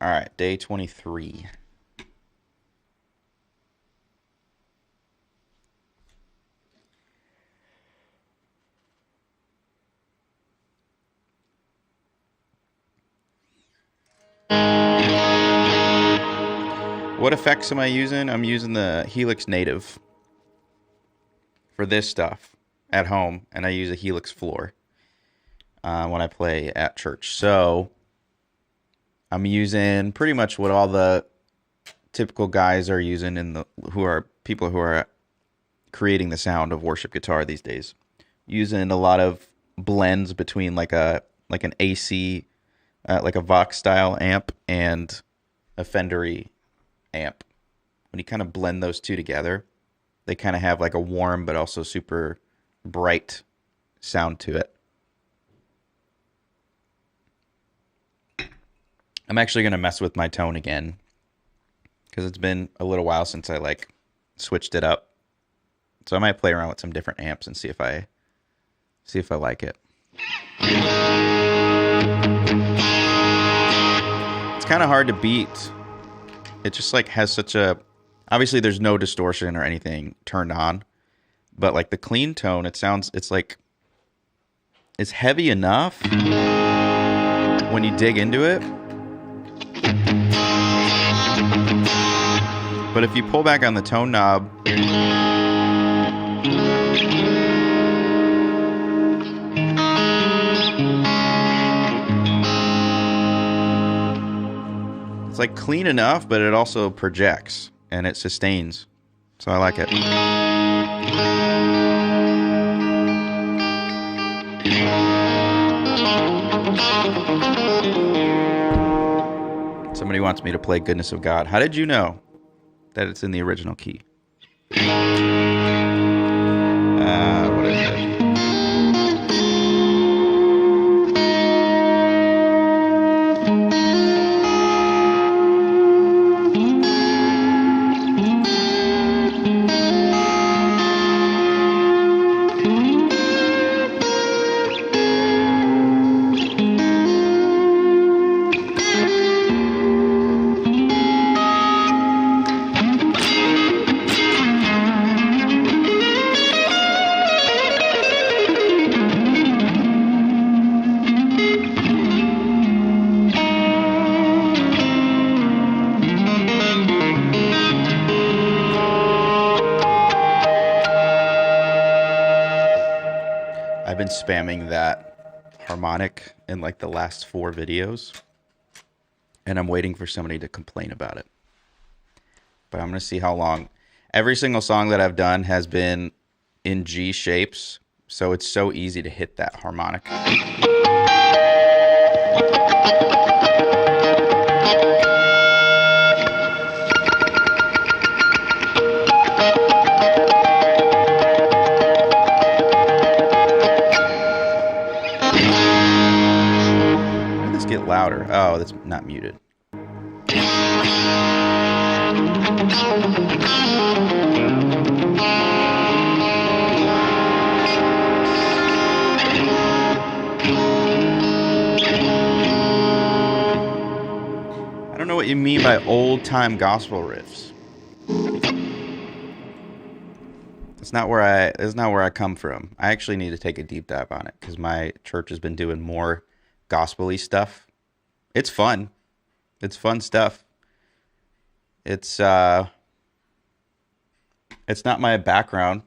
All right, day 23. What effects am I using? I'm using the Helix Native for this stuff at home, and I use a Helix floor when I play at church. So I'm using pretty much what all the typical guys are using who are people who are creating the sound of worship guitar these days. Using a lot of blends between like an AC, like a Vox style amp and a Fendery amp. When you kind of blend those two together, they kind of have like a warm but also super bright sound to it. I'm actually going to mess with my tone again because it's been a little while since I like switched it up. So I might play around with some different amps and see if I like it. It's kind of hard to beat. It just like has such a, obviously there's no distortion or anything turned on, but like the clean tone, it's like it's heavy enough when you dig into it. But if you pull back on the tone knob, it's like clean enough, but it also projects and it sustains. So I like it. Somebody wants me to play Goodness of God. How did you know that it's in the original key? What is it? I've been spamming that harmonic in like the last 4 videos, and I'm waiting for somebody to complain about it. But I'm going to see how long. Every single song that I've done has been in G shapes, so it's so easy to hit that harmonic. Get louder. Oh, that's not muted. I don't know what you mean by old-time gospel riffs. It's not where I come from. I actually need to take a deep dive on it because my church has been doing more gospel-y stuff. It's fun. It's fun stuff. It's not my background.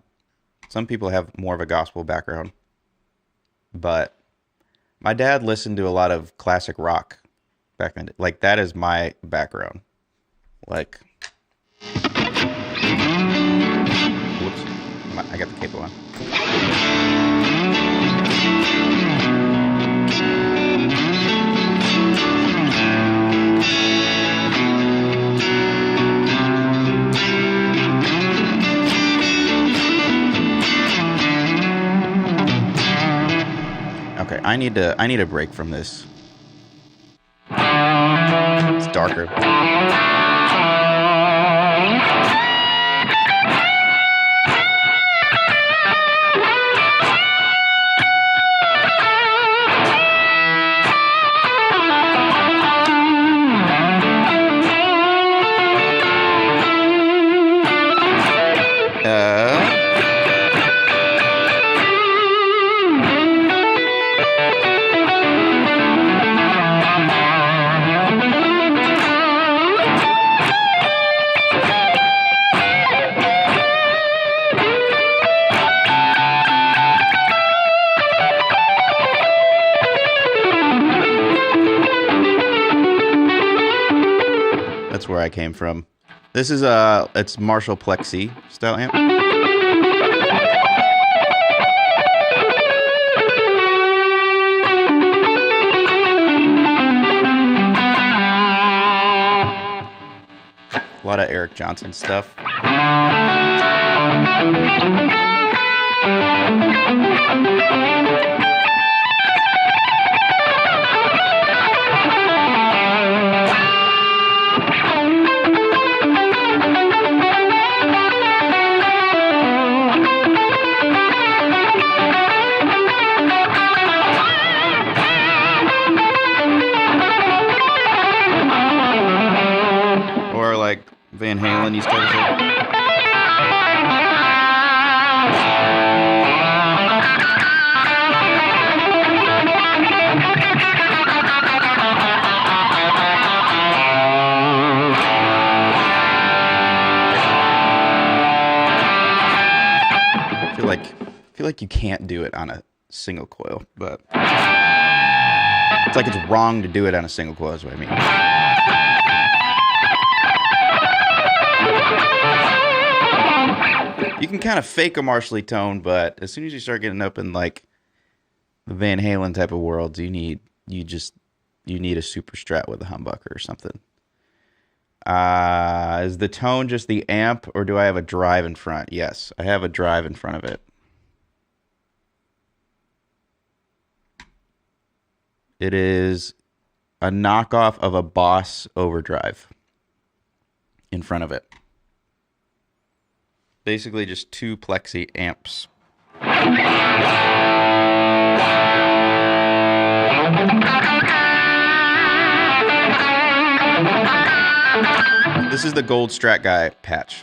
Some people have more of a gospel background. But my dad listened to a lot of classic rock back then. Like, that is my background. Like, whoops. I got the cable on. Okay, I need a break from this. It's darker. That's where I came from. This is it's Marshall Plexi style amp. A lot of Eric Johnson stuff. Or like Van Halen used to have. I feel like you can't do it on a single coil, but it's like it's wrong to do it on a single coil is what I mean. You can kind of fake a martially tone, but as soon as you start getting up in like the Van Halen type of worlds, you need a super strat with a humbucker or something. Is the tone just the amp, or do I have a drive in front? Yes, I have a drive in front of it. It is a knockoff of a Boss overdrive in front of it. Basically just two plexi amps. This is the Gold Strat Guy patch.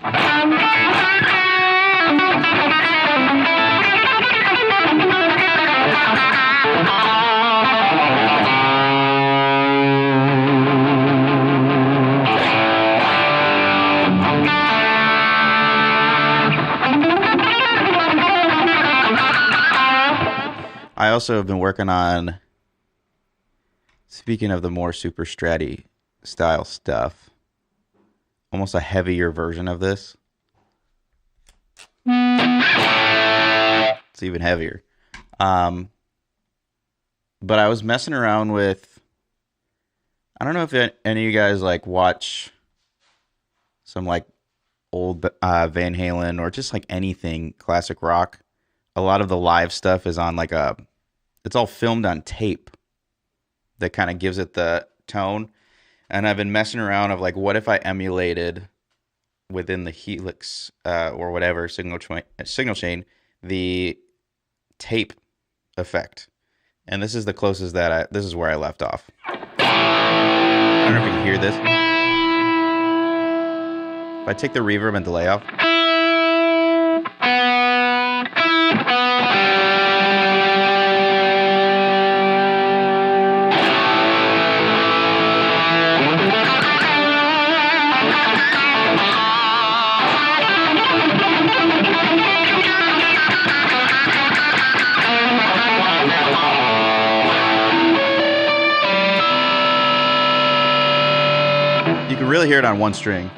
I also have been working on, speaking of the more super stratty style stuff, almost a heavier version of this. It's even heavier. But I was messing around with, I don't know if any of you guys like watch some like old Van Halen or just like anything classic rock. A lot of the live stuff is on like it's all filmed on tape that kind of gives it the tone. And I've been messing around of like, what if I emulated within the Helix or whatever signal chain, the tape effect. And this is the closest that this is where I left off. I don't know if you can hear this. If I take the reverb and delay off. You can really hear it on one string.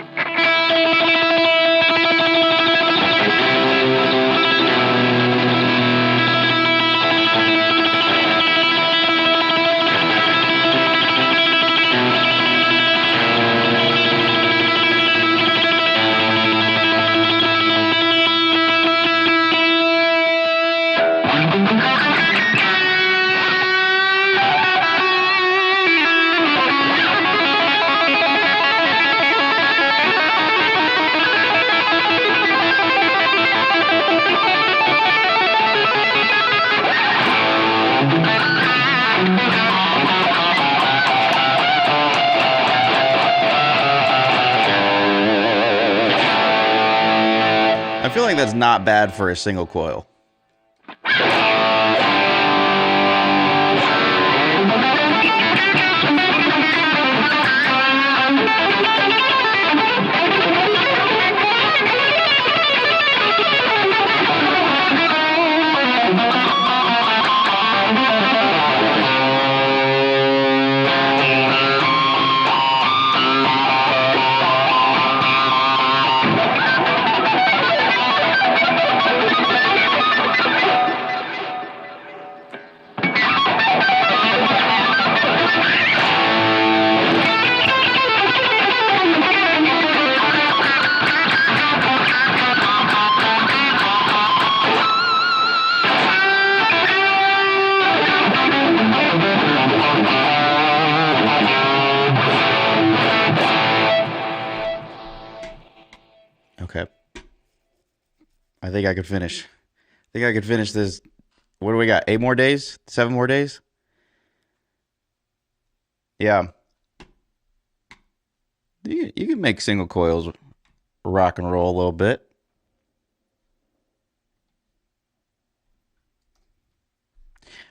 I feel like that's not bad for a single coil. Okay. I think I could finish. I think I could finish this. What do we got? 8 more days? 7 more days? Yeah. You can make single coils rock and roll a little bit.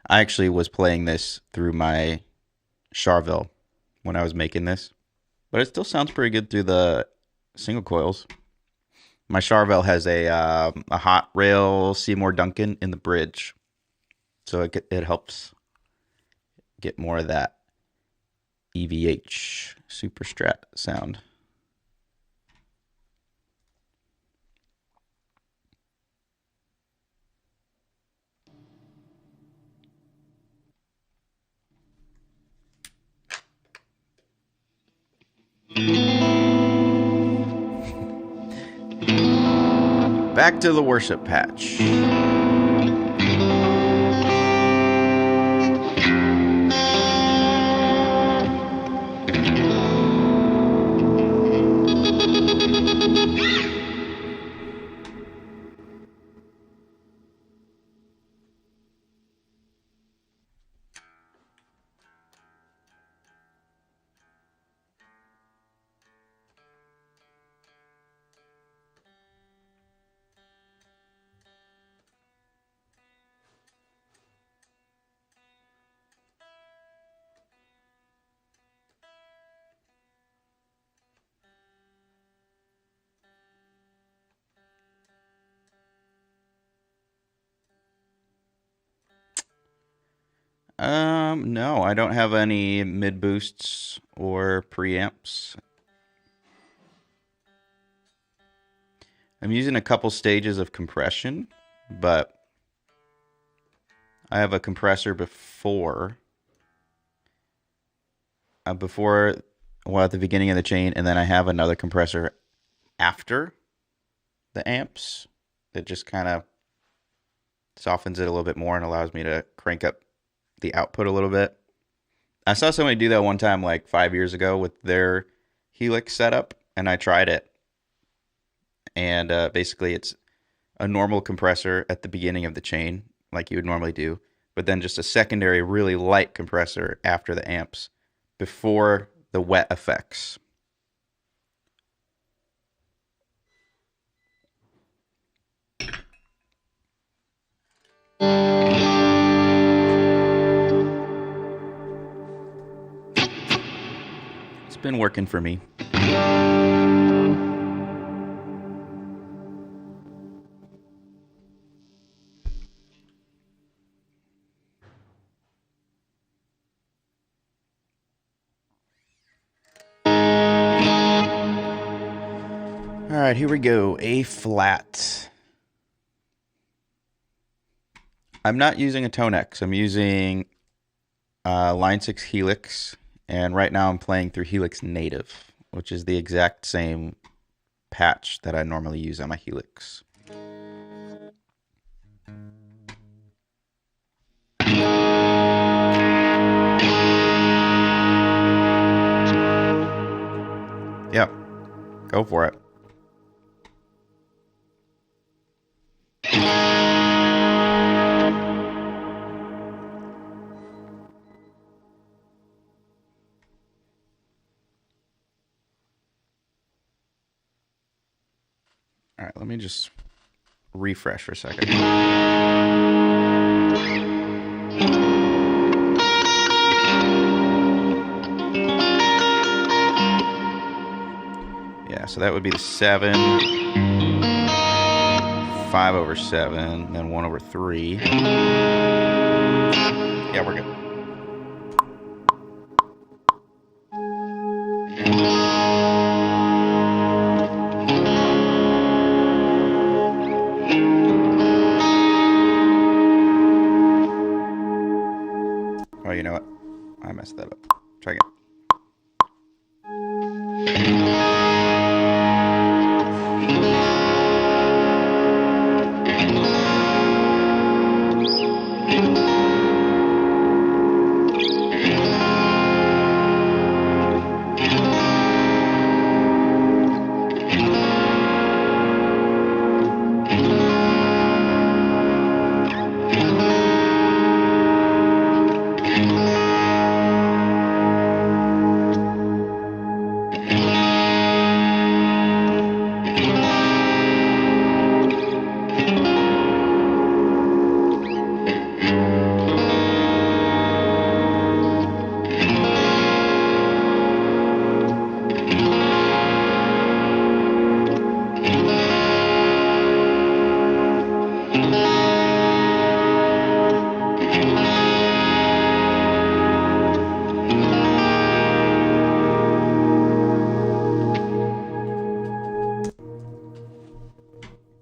I actually was playing this through my Charvel when I was making this, but it still sounds pretty good through the single coils. My Charvel has a hot rail Seymour Duncan in the bridge, so it helps get more of that EVH super strat sound. Back to the worship patch. No, I don't have any mid boosts or preamps. I'm using a couple stages of compression, but I have a compressor before at the beginning of the chain, and then I have another compressor after the amps that just kind of softens it a little bit more and allows me to crank up the output a little bit. I saw somebody do that one time like 5 years ago with their Helix setup, and I tried it. And basically it's a normal compressor at the beginning of the chain, like you would normally do, but then just a secondary really light compressor after the amps before the wet effects. It's been working for me. All right, here we go. A flat. I'm not using a Tonex. I'm using Line 6 Helix, and right now I'm playing through Helix Native, which is the exact same patch that I normally use on my Helix. Yep, go for it. All right, let me just refresh for a second. Yeah, so that would be the 7, 5/7, then 1/3. Yeah, we're good. Oh, you know what? I messed that up. Try again.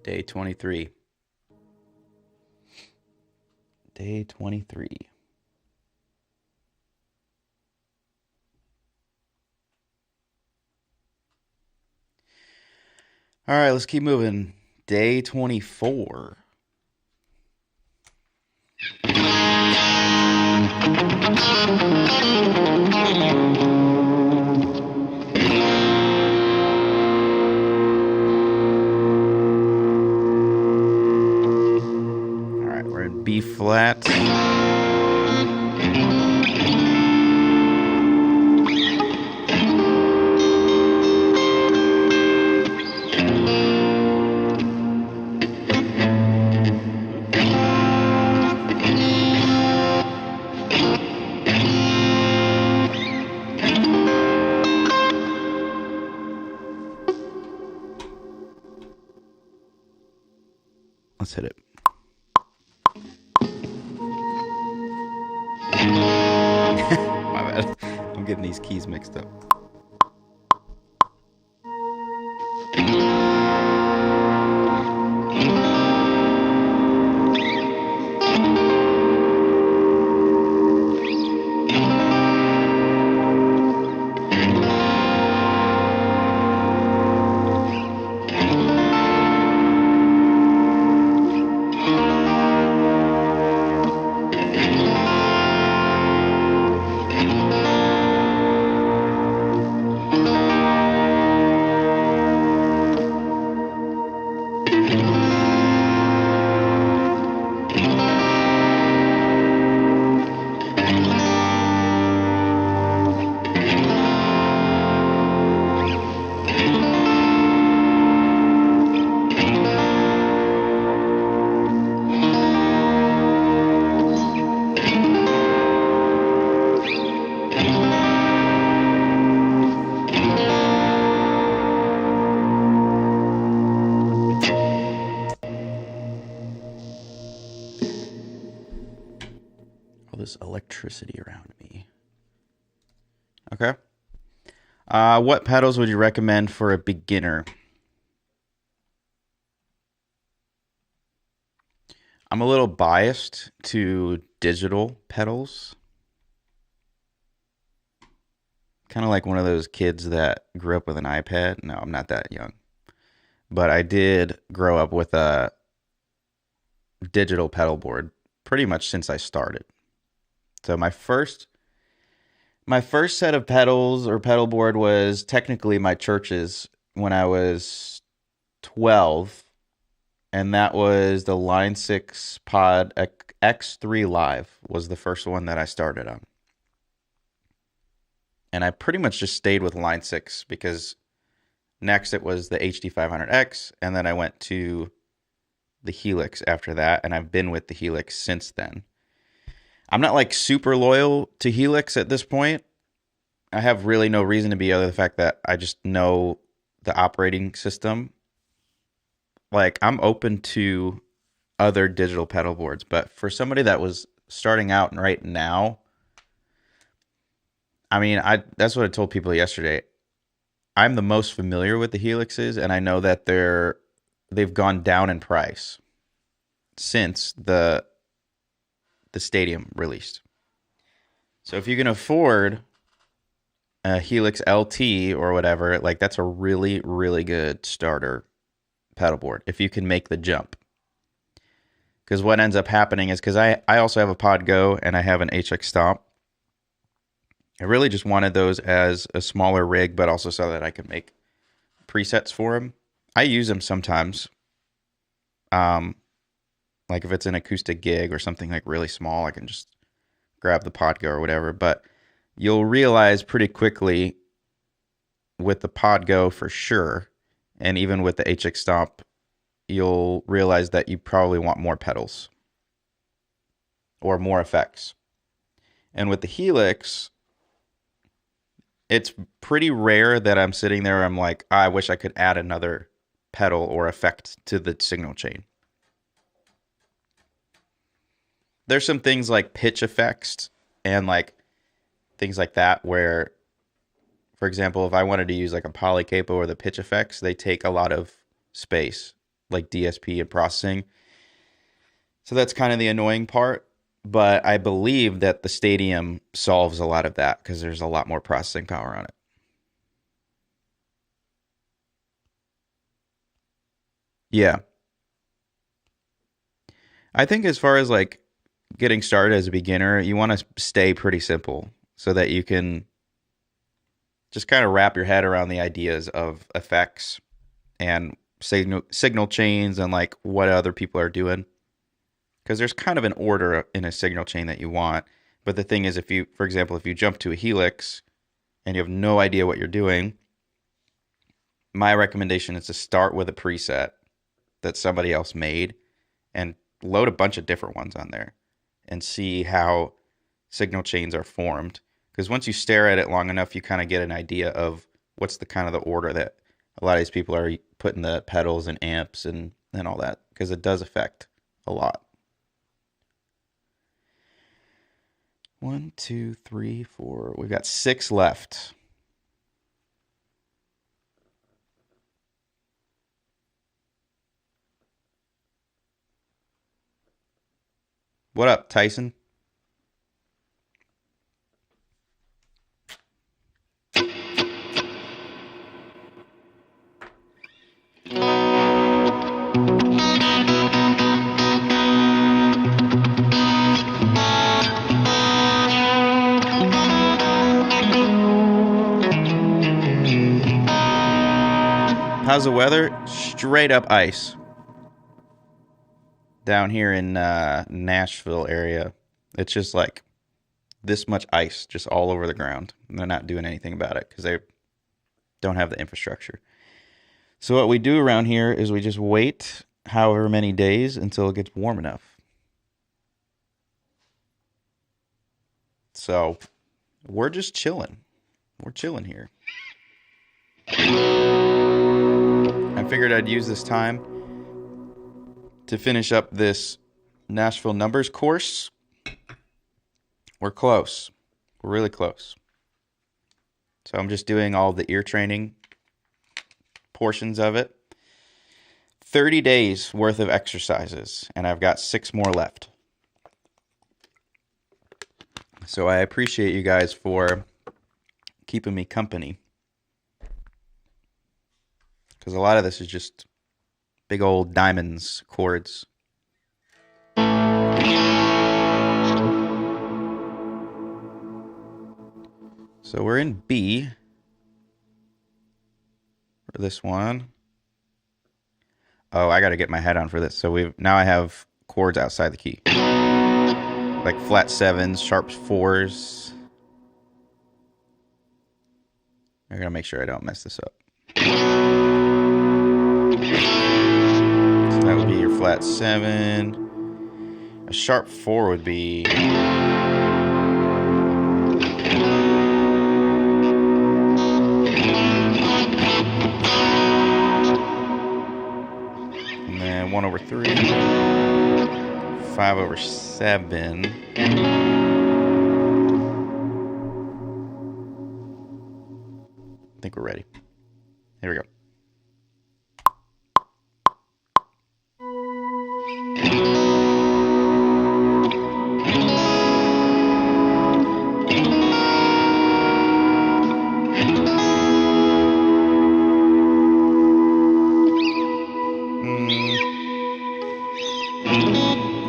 Day 23. Day 23. All right, let's keep moving. Day 24. All right, we're in B flat. Let's hit it. My bad. I'm getting these keys mixed up. This electricity around me. Okay. What pedals would you recommend for a beginner? I'm a little biased to digital pedals. Kind of like one of those kids that grew up with an iPad. No, I'm not that young. But I did grow up with a digital pedal board pretty much since I started. So my first set of pedals or pedal board was technically my church's when I was 12, and that was the Line 6 Pod X3 Live was the first one that I started on. And I pretty much just stayed with Line 6 because next it was the HD500X, and then I went to the Helix after that, and I've been with the Helix since then. I'm not like super loyal to Helix at this point. I have really no reason to be other than the fact that I just know the operating system. Like, I'm open to other digital pedal boards, but for somebody that was starting out right now, I mean, that's what I told people yesterday. I'm the most familiar with the Helixes, and I know that they've gone down in price since the Stadium released. So if you can afford a Helix LT or whatever, like that's a really, really good starter pedal board if you can make the jump. Because what ends up happening is, because I also have a Pod Go and I have an HX Stomp. I really just wanted those as a smaller rig, but also so that I could make presets for them. I use them sometimes. Like if it's an acoustic gig or something like really small, I can just grab the Pod Go or whatever. But you'll realize pretty quickly with the Pod Go for sure, and even with the HX Stomp, you'll realize that you probably want more pedals or more effects. And with the Helix, it's pretty rare that I'm sitting there, I'm like, I wish I could add another pedal or effect to the signal chain. There's some things like pitch effects and like things like that where, for example, if I wanted to use like a polycapo or the pitch effects, they take a lot of space like DSP and processing. So that's kind of the annoying part. But I believe that the Stadium solves a lot of that because there's a lot more processing power on it. Yeah. I think as far as like getting started as a beginner, you want to stay pretty simple so that you can just kind of wrap your head around the ideas of effects and signal chains and like what other people are doing. Because there's kind of an order in a signal chain that you want. But the thing is, if you, for example, if you jump to a helix and you have no idea what you're doing, my recommendation is to start with a preset that somebody else made and load a bunch of different ones on there and see how signal chains are formed. Because once you stare at it long enough, you kind of get an idea of what's the kind of the order that a lot of these people are putting the pedals and amps and all that, because it does affect a lot. 1, 2, 3, 4. We've got 6 left. What up, Tyson? How's the weather? Straight up ice. Down here in Nashville area, it's just like this much ice just all over the ground. And they're not doing anything about it because they don't have the infrastructure. So what we do around here is we just wait however many days until it gets warm enough. So we're just chilling. We're chilling here. I figured I'd use this time to finish up this Nashville numbers course. We're close. We're really close. So I'm just doing all the ear training portions of it. 30 days worth of exercises, and I've got 6 more left. So I appreciate you guys for keeping me company. Because a lot of this is just big old diamonds chords. So we're in B for this one. Oh, I got to get my head on for this. So now I have chords outside the key. Like flat 7s, sharp 4s. I got to make sure I don't mess this up. So that would be your flat 7. A sharp 4 would be... and then 1/3. 5/7. I think we're ready. Here we go.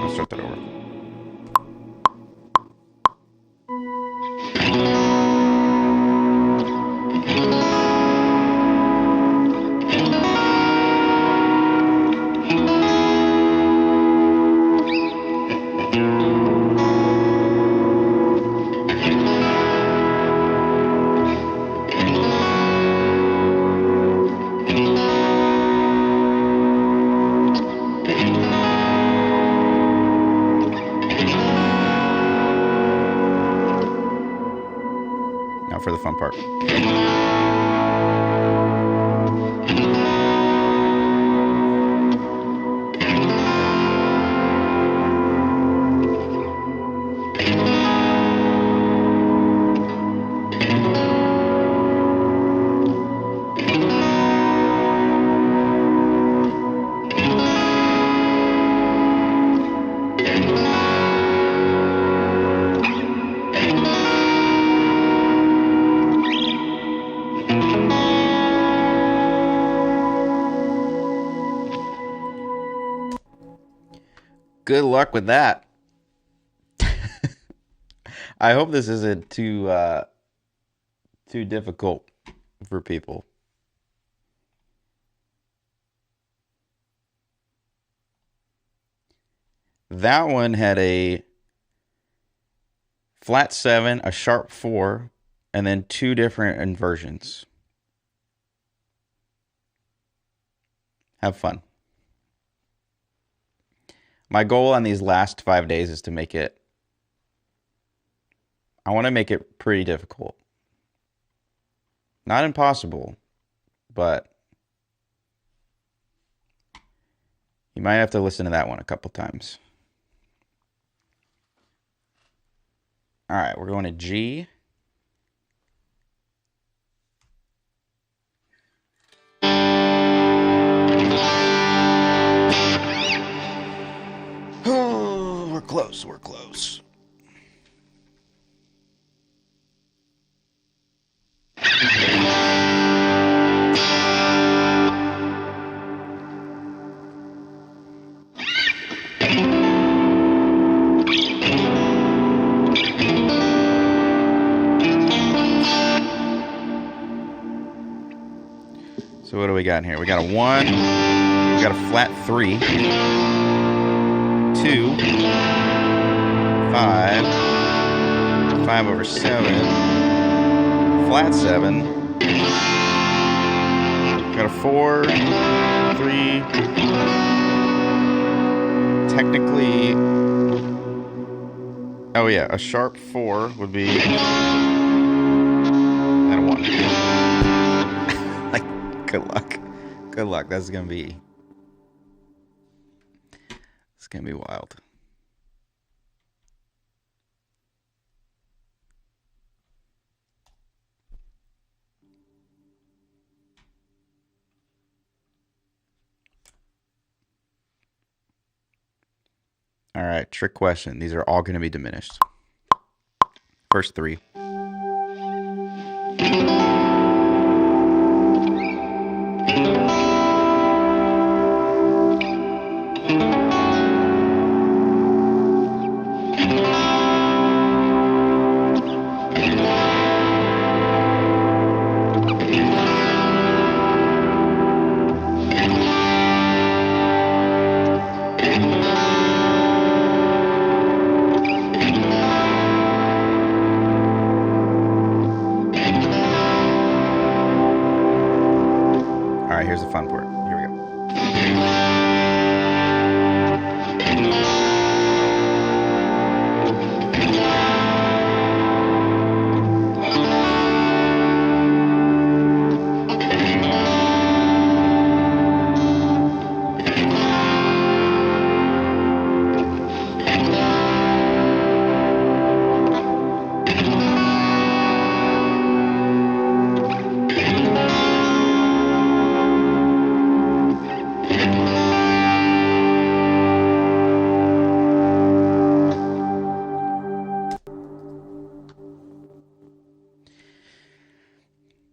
Let's start that over. Now for the fun part. Good luck with that. I hope this isn't too difficult for people. That one had a flat 7, a sharp 4, and then 2 different inversions. Have fun. My goal on these last 5 days is to make it, I want to make it pretty difficult. Not impossible, but you might have to listen to that one a couple times. All right, we're going to G. Oh, we're close, we're close. So what do we got here? We got a 1, we got a flat 3, 2, 5, 5/7, flat 7, got a 4, 3, technically, oh yeah, a sharp 4 would be, and a 1. Good luck. Good luck. It's gonna be wild. All right, trick question. These are all gonna be diminished. First 3. Here's the fun part. Here we go.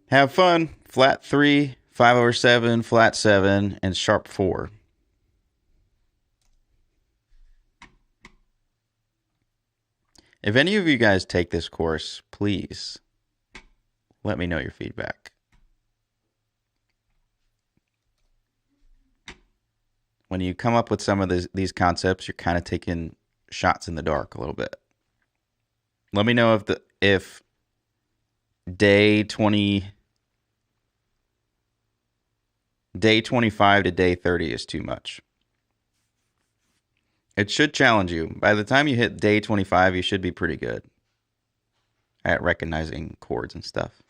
Have fun. Flat 3, 5/7, flat 7, and sharp 4. If any of you guys take this course, please let me know your feedback. When you come up with some of these concepts, you're kind of taking shots in the dark a little bit. Let me know if day 25 to day 30 is too much. It should challenge you. By the time you hit day 25, you should be pretty good at recognizing chords and stuff.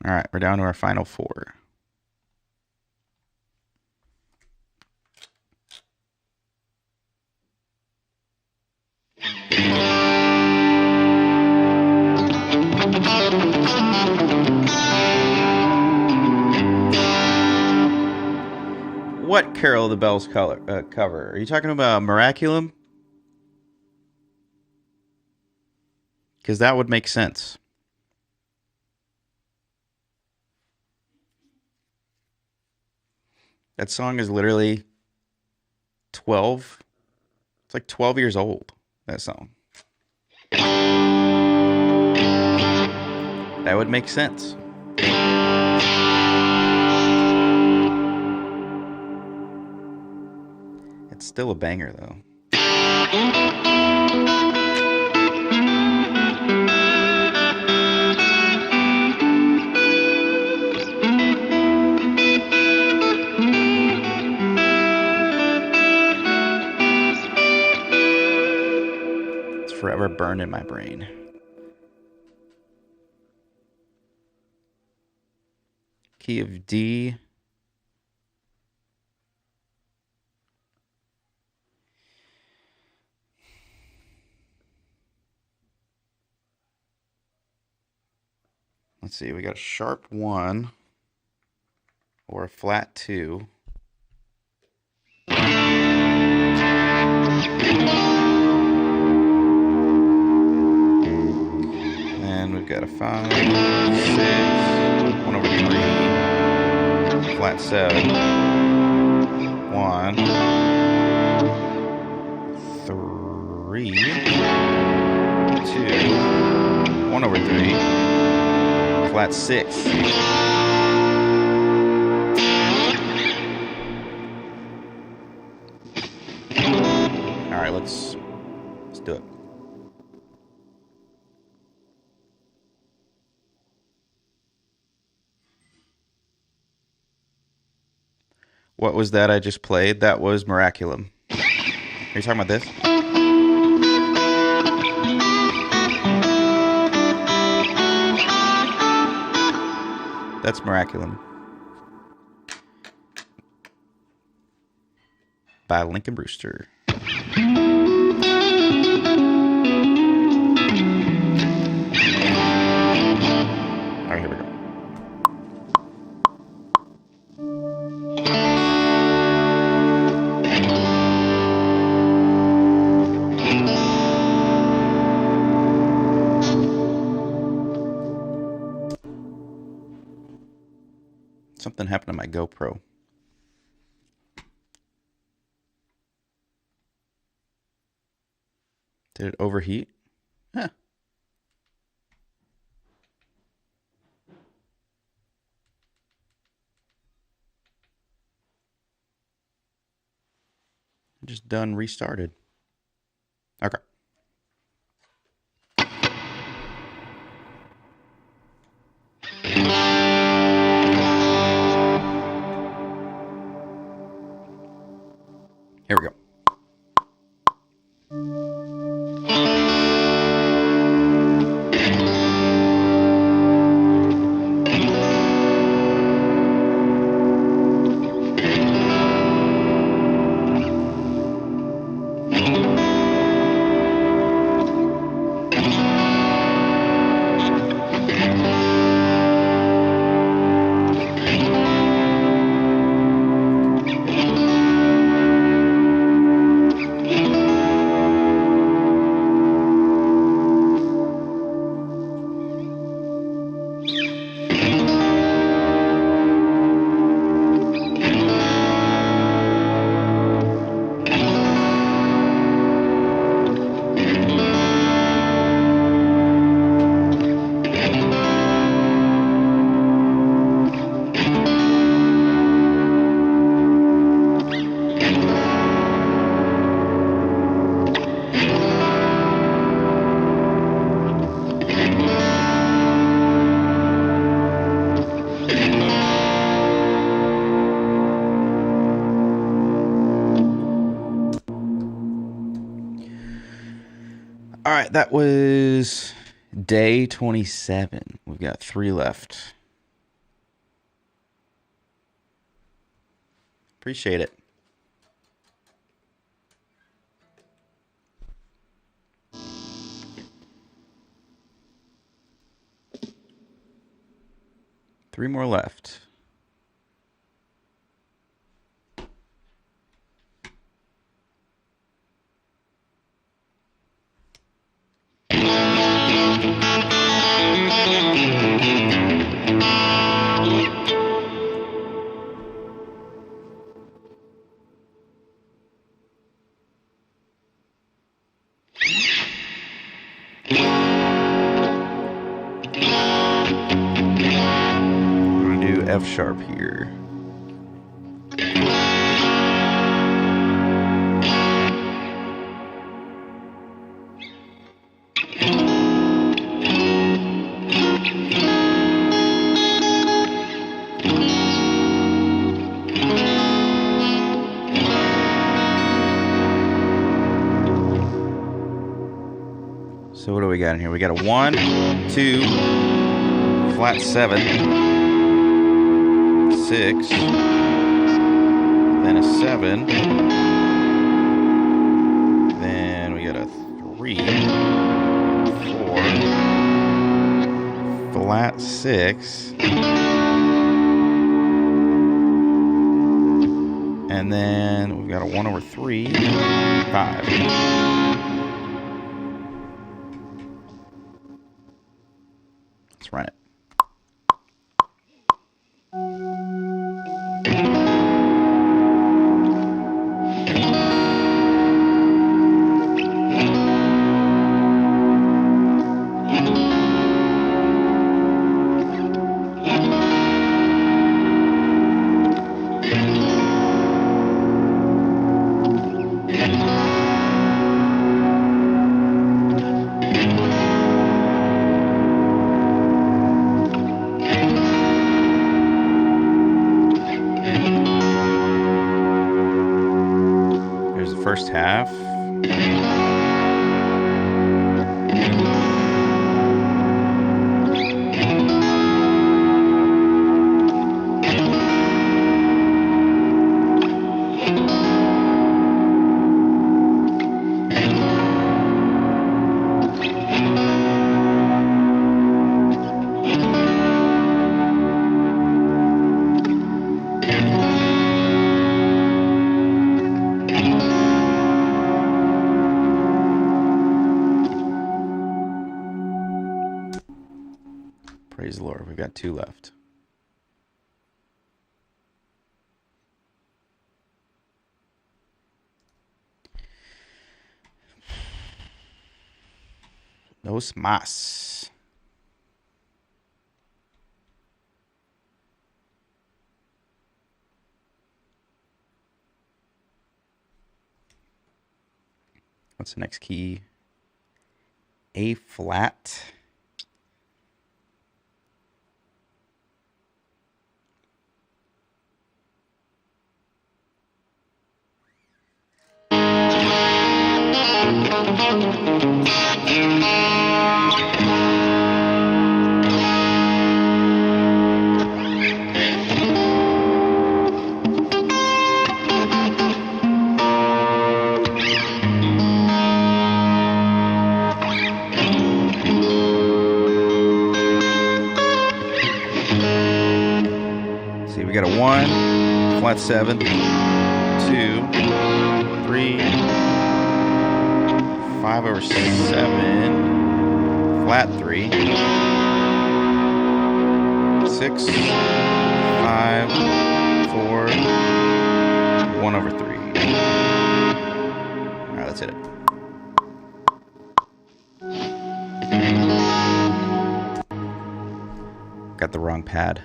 All right, we're down to our final 4. What Carol of the Bells cover? Are you talking about Miraculum? Because that would make sense. That song is literally 12. It's like 12 years old, that song. That would make sense. It's still a banger, though. It's forever burned in my brain. Key of D. Let's see, we got a sharp 1 or a flat 2. And we've got a 5, 6, 1 over 3, flat 7, 1, 3, 2, 1 over 3, flat 6. All right, let's do it. What was that I just played? That was Miraculum. Are you talking about this? That's Miraculum by Lincoln Brewster. All right, here we go. Something happened to my GoPro. Did it overheat? Huh. Just done restarted. Okay. Here we go. All right, that was day 27. We've got 3 left. Appreciate it. Three more left. F sharp here. So what do we got in here? We got a 1, 2, flat 7, 6, then a 7, then we got a 3, 4, flat 6, and then we've got a 1 over 3, 5. Let's run it. First half. Praise the Lord. We've got 2 left. Dos más. What's the next key? A flat. See, we got a 1, flat 7, 2, 3, 5 over 7, flat 3, 6, 5, 4, 1 over 3. Alright, let's hit it. Got the wrong pad.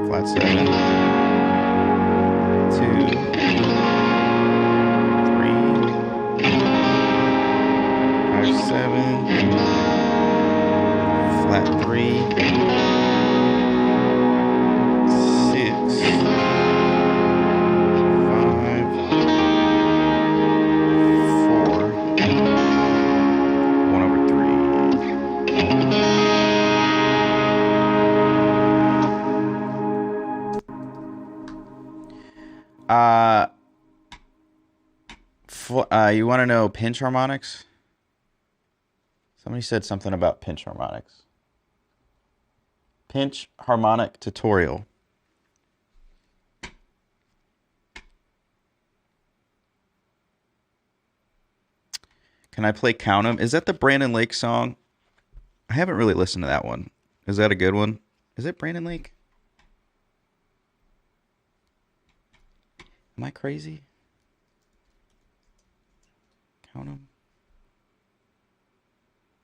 Flat 7, 2, 3, 5, 7, flat 3, 6, 5, 4, 1 over 3. You want to know pinch harmonics? Somebody said something about pinch harmonics. Pinch harmonic tutorial. Can I play Count 'Em? Is that the Brandon Lake song? I haven't really listened to that one. Is that a good one? Is it Brandon Lake? Am I crazy? Count 'Em.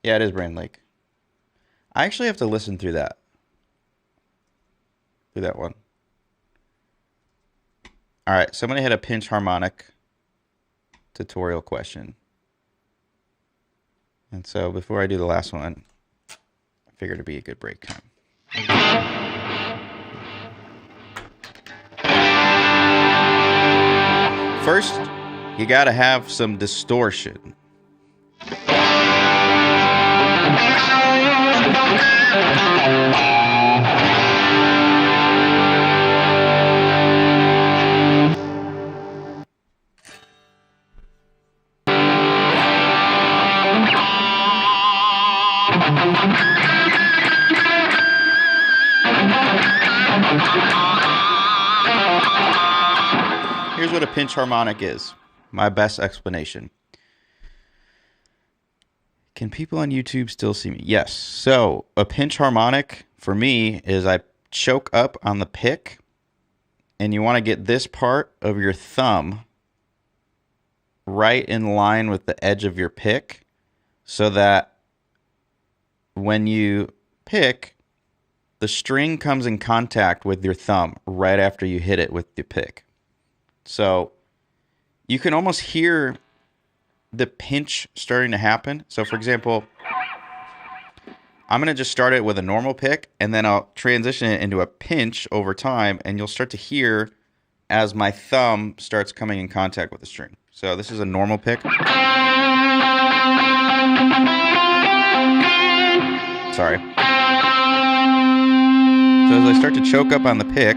Yeah, it is Brandon Lake. I actually have to listen through that. Through that one. All right, somebody had a pinch harmonic tutorial question. And so before I do the last one, I figured it'd be a good break time. First, you gotta have some distortion. Here's what a pinch harmonic is. My best explanation. Can people on YouTube still see me? Yes. So a pinch harmonic for me is I choke up on the pick, and you want to get this part of your thumb right in line with the edge of your pick so that when you pick, the string comes in contact with your thumb right after you hit it with the pick. So you can almost hear the pinch starting to happen. So for example, I'm going to just start it with a normal pick, and then I'll transition it into a pinch over time, and you'll start to hear as my thumb starts coming in contact with the string. So this is a normal pick. Sorry. So as I start to choke up on the pick,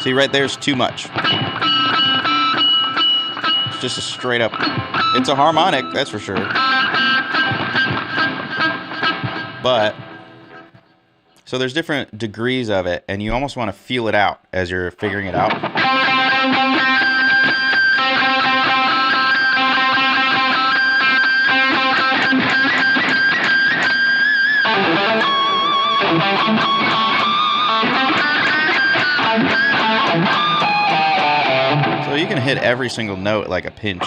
see, right there's too much. It's just a straight up, it's a harmonic, that's for sure. But, so there's different degrees of it, and you almost want to feel it out as you're figuring it out. So you can hit every single note like a pinch.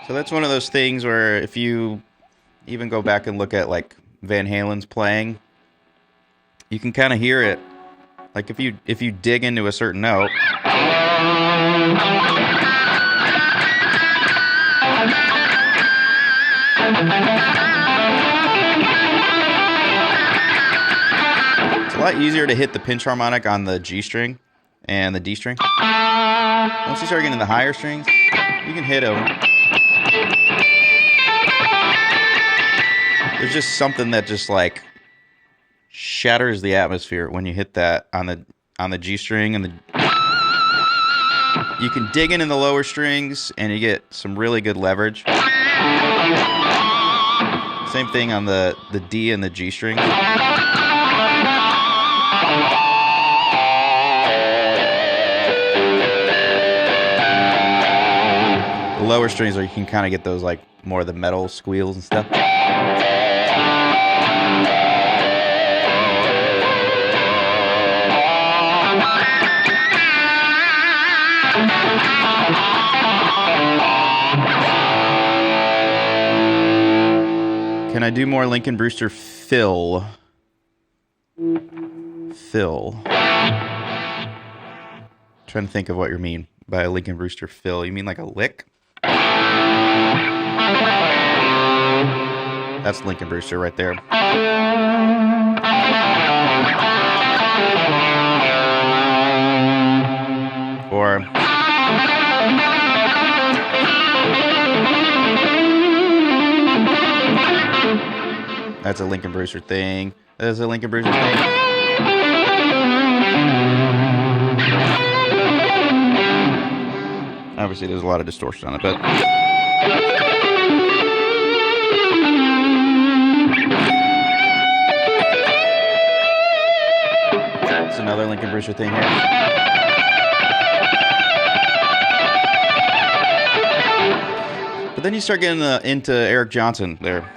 So that's one of those things where if you even go back and look at like Van Halen's playing, you can kind of hear it. Like if you dig into a certain note, it's a lot easier to hit the pinch harmonic on the G string and the D string. Once you start getting the higher strings, you can hit them. There's just something that just like shatters the atmosphere when you hit that on the G string, and you can dig in the lower strings and you get some really good leverage. Same thing on the D and the G string. The lower strings where you can kind of get those like more of the metal squeals and stuff. Can I do more Lincoln Brewster fill? Fill. Trying to think of what you mean by a Lincoln Brewster fill. You mean like a lick? That's Lincoln Brewster right there. Or that's a Lincoln Brewster thing. That's a Lincoln Brewster thing. Obviously, there's a lot of distortion on it, but it's another Lincoln Brewster thing here. But then you start getting into Eric Johnson there.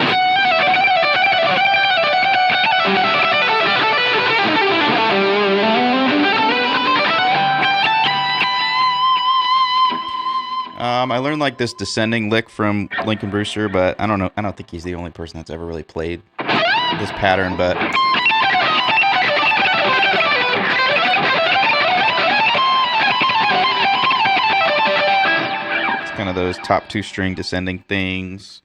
I learned like this descending lick from Lincoln Brewster, but I don't know. I don't think he's the only person that's ever really played this pattern, but it's kind of those top 2-string descending things.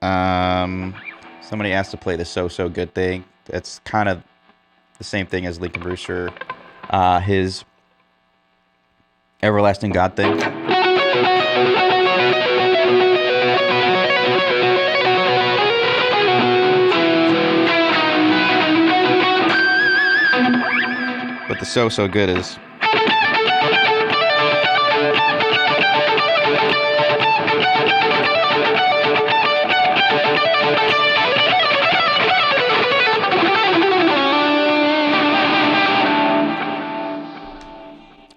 Somebody asked to play the So Good thing. That's kind of the same thing as Lincoln Brewster, his Everlasting God thing. But the So Good is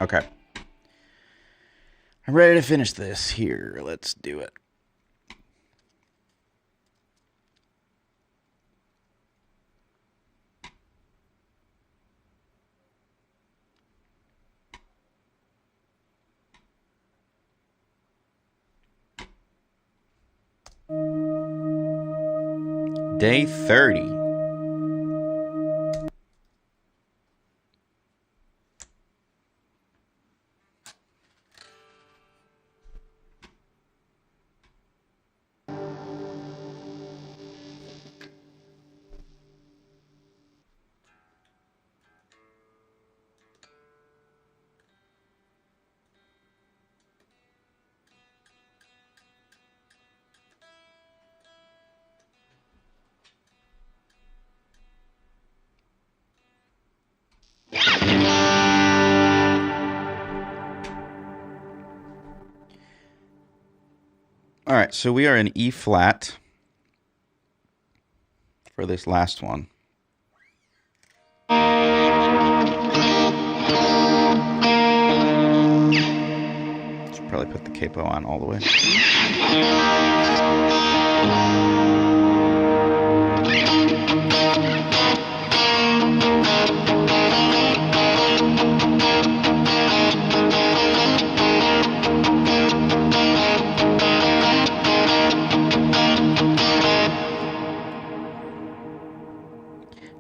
okay. I'm ready to finish this here. Let's do it. Day 30. All right, so we are in E flat for this last one. Should probably put the capo on all the way.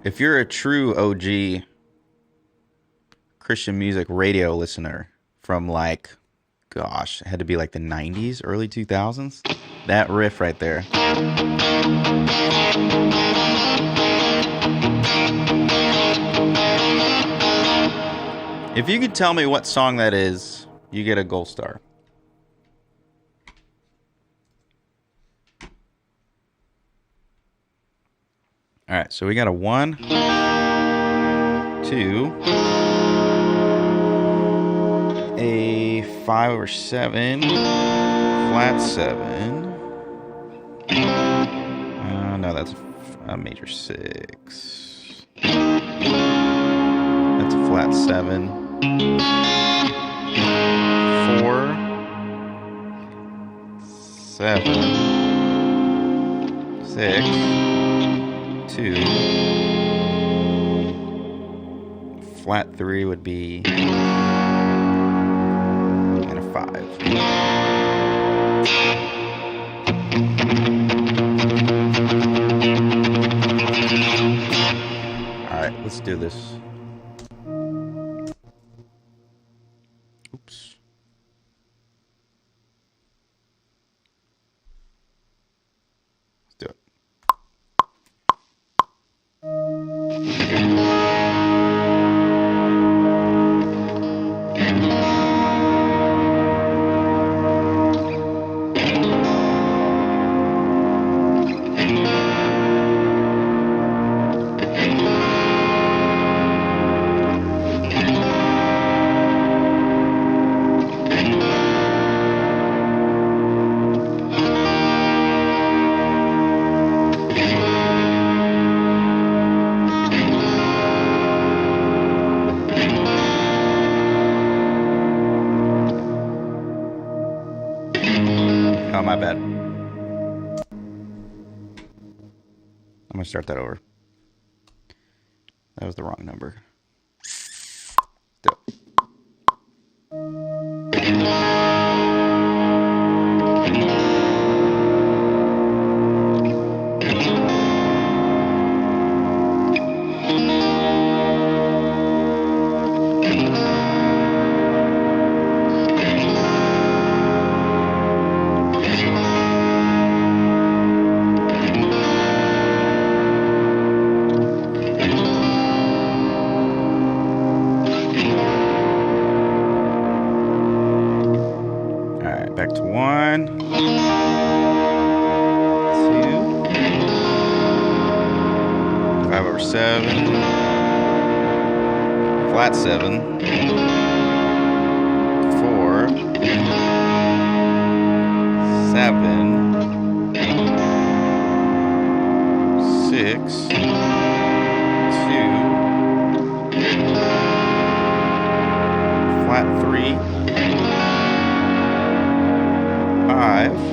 If you're a true OG Christian music radio listener from like, gosh, it had to be like the 90s, early 2000s, that riff right there. If you could tell me what song that is, you get a gold star. All right, so we got a 1, 2, a 5 over 7, flat 7. No, that's a major 6. That's a flat 7. 4, 7, 6. 2. Flat 3 would be, and a 5. All right, let's do this. Oops. Let's do it. Oh, my bad. I'm going to start that over. That was the wrong number. Still. Back to 1, 2, five over 7, flat 7, 4, 7, 6, 2, flat 3, 5,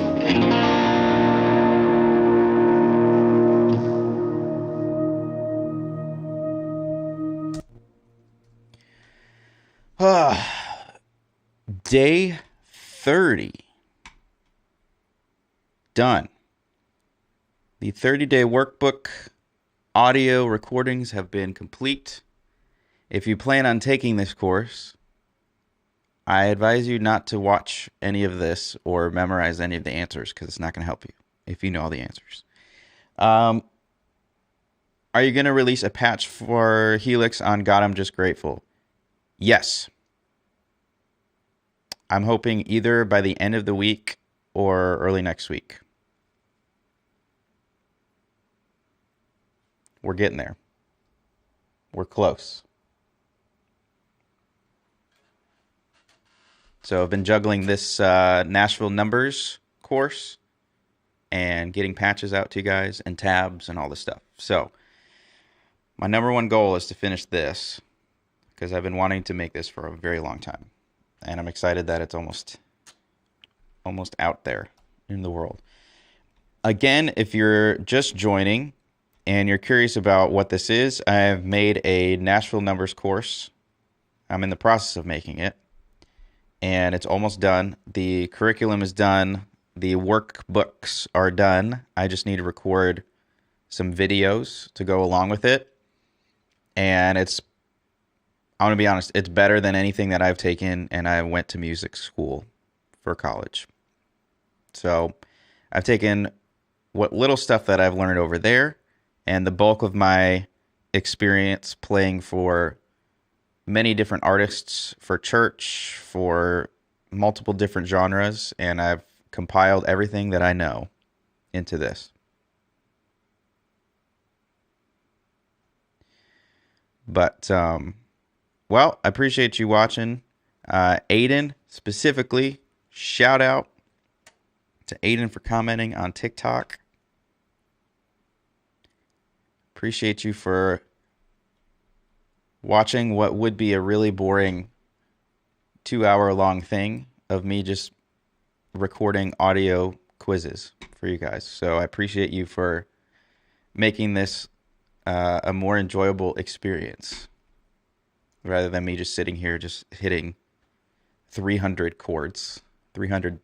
day 30 done. The 30-day workbook audio recordings have been complete. If you plan on taking this course, I advise you not to watch any of this or memorize any of the answers because it's not going to help you if you know all the answers. Are you going to release a patch for Helix on God I'm Just Grateful? Yes. I'm hoping either by the end of the week or early next week. We're getting there. We're close. So I've been juggling this Nashville numbers course and getting patches out to you guys and tabs and all this stuff. So my number one goal is to finish this because I've been wanting to make this for a very long time. And I'm excited that it's almost out there in the world. Again, if you're just joining and you're curious about what this is, I've made a Nashville numbers course. I'm in the process of making it. And it's almost done. The curriculum is done. The workbooks are done. I just need to record some videos to go along with it. And I want to be honest, it's better than anything that I've taken, and I went to music school for college. So I've taken what little stuff that I've learned over there, and the bulk of my experience playing for many different artists, for church, for multiple different genres, and I've compiled everything that I know into this. But, well, I appreciate you watching. Aiden, specifically, shout out to Aiden for commenting on TikTok. Appreciate you for watching what would be a really boring 2-hour-long thing of me just recording audio quizzes for you guys. So I appreciate you for making this a more enjoyable experience rather than me just sitting here just hitting 300 chords, 300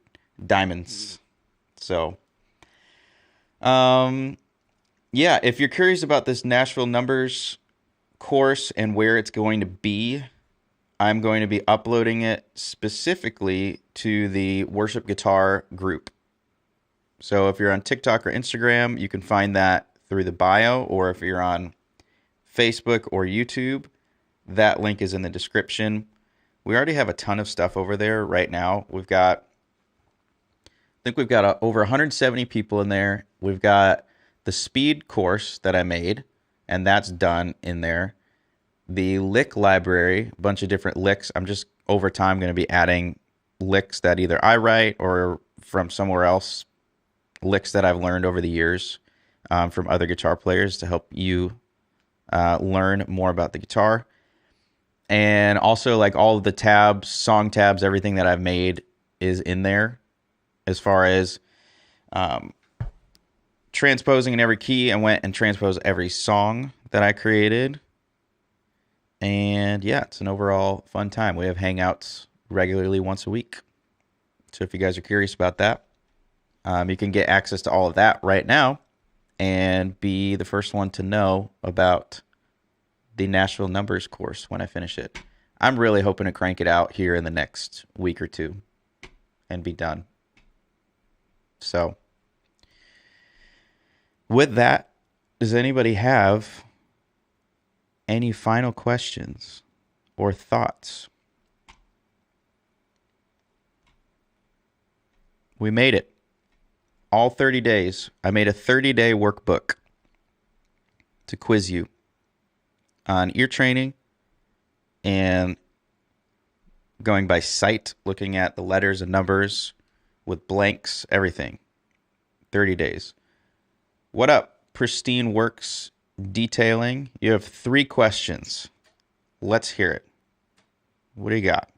diamonds. So, yeah, if you're curious about this Nashville numbers course and where it's going to be, I'm going to be uploading it specifically to the Worship Guitar group. So if you're on TikTok or Instagram, you can find that through the bio, or if you're on Facebook or YouTube, that link is in the description. We already have a ton of stuff over there right now. I think we've got over 170 people in there. We've got the speed course that I made, and that's done in there. The lick library, a bunch of different licks. I'm just over time going to be adding licks that either I write or from somewhere else, licks that I've learned over the years from other guitar players to help you learn more about the guitar. And also, like, all of the tabs, song tabs, everything that I've made is in there. As far as transposing in every key. I went and transposed every song that I created. And yeah, it's an overall fun time. We have hangouts regularly once a week. So if you guys are curious about that, you can get access to all of that right now and be the first one to know about the Nashville numbers course when I finish it. I'm really hoping to crank it out here in the next week or two and be done. So with that, does anybody have any final questions or thoughts? We made it. All 30 days. I made a 30-day workbook to quiz you on ear training and going by sight, looking at the letters and numbers with blanks, everything. 30 days. What up, Pristine Works Detailing? You have 3 questions. Let's hear it. What do you got?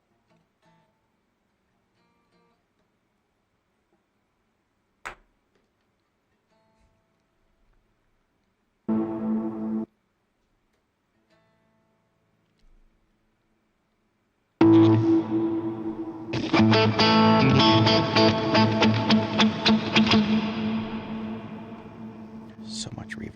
So much reverb.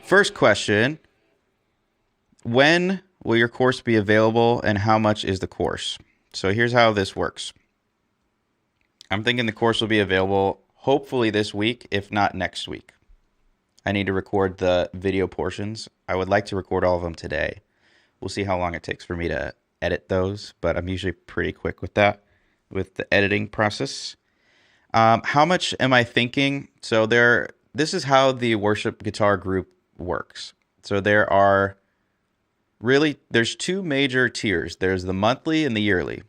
First question, when will your course be available and how much is the course? So here's how this works. I'm thinking the course will be available hopefully this week, if not next week. I need to record the video portions. I would like to record all of them today. We'll see how long it takes for me to edit those, but I'm usually pretty quick with that, with the editing process. How much am I thinking? So this is how the worship guitar group works. So there's 2 major tiers. There's the monthly and the yearly.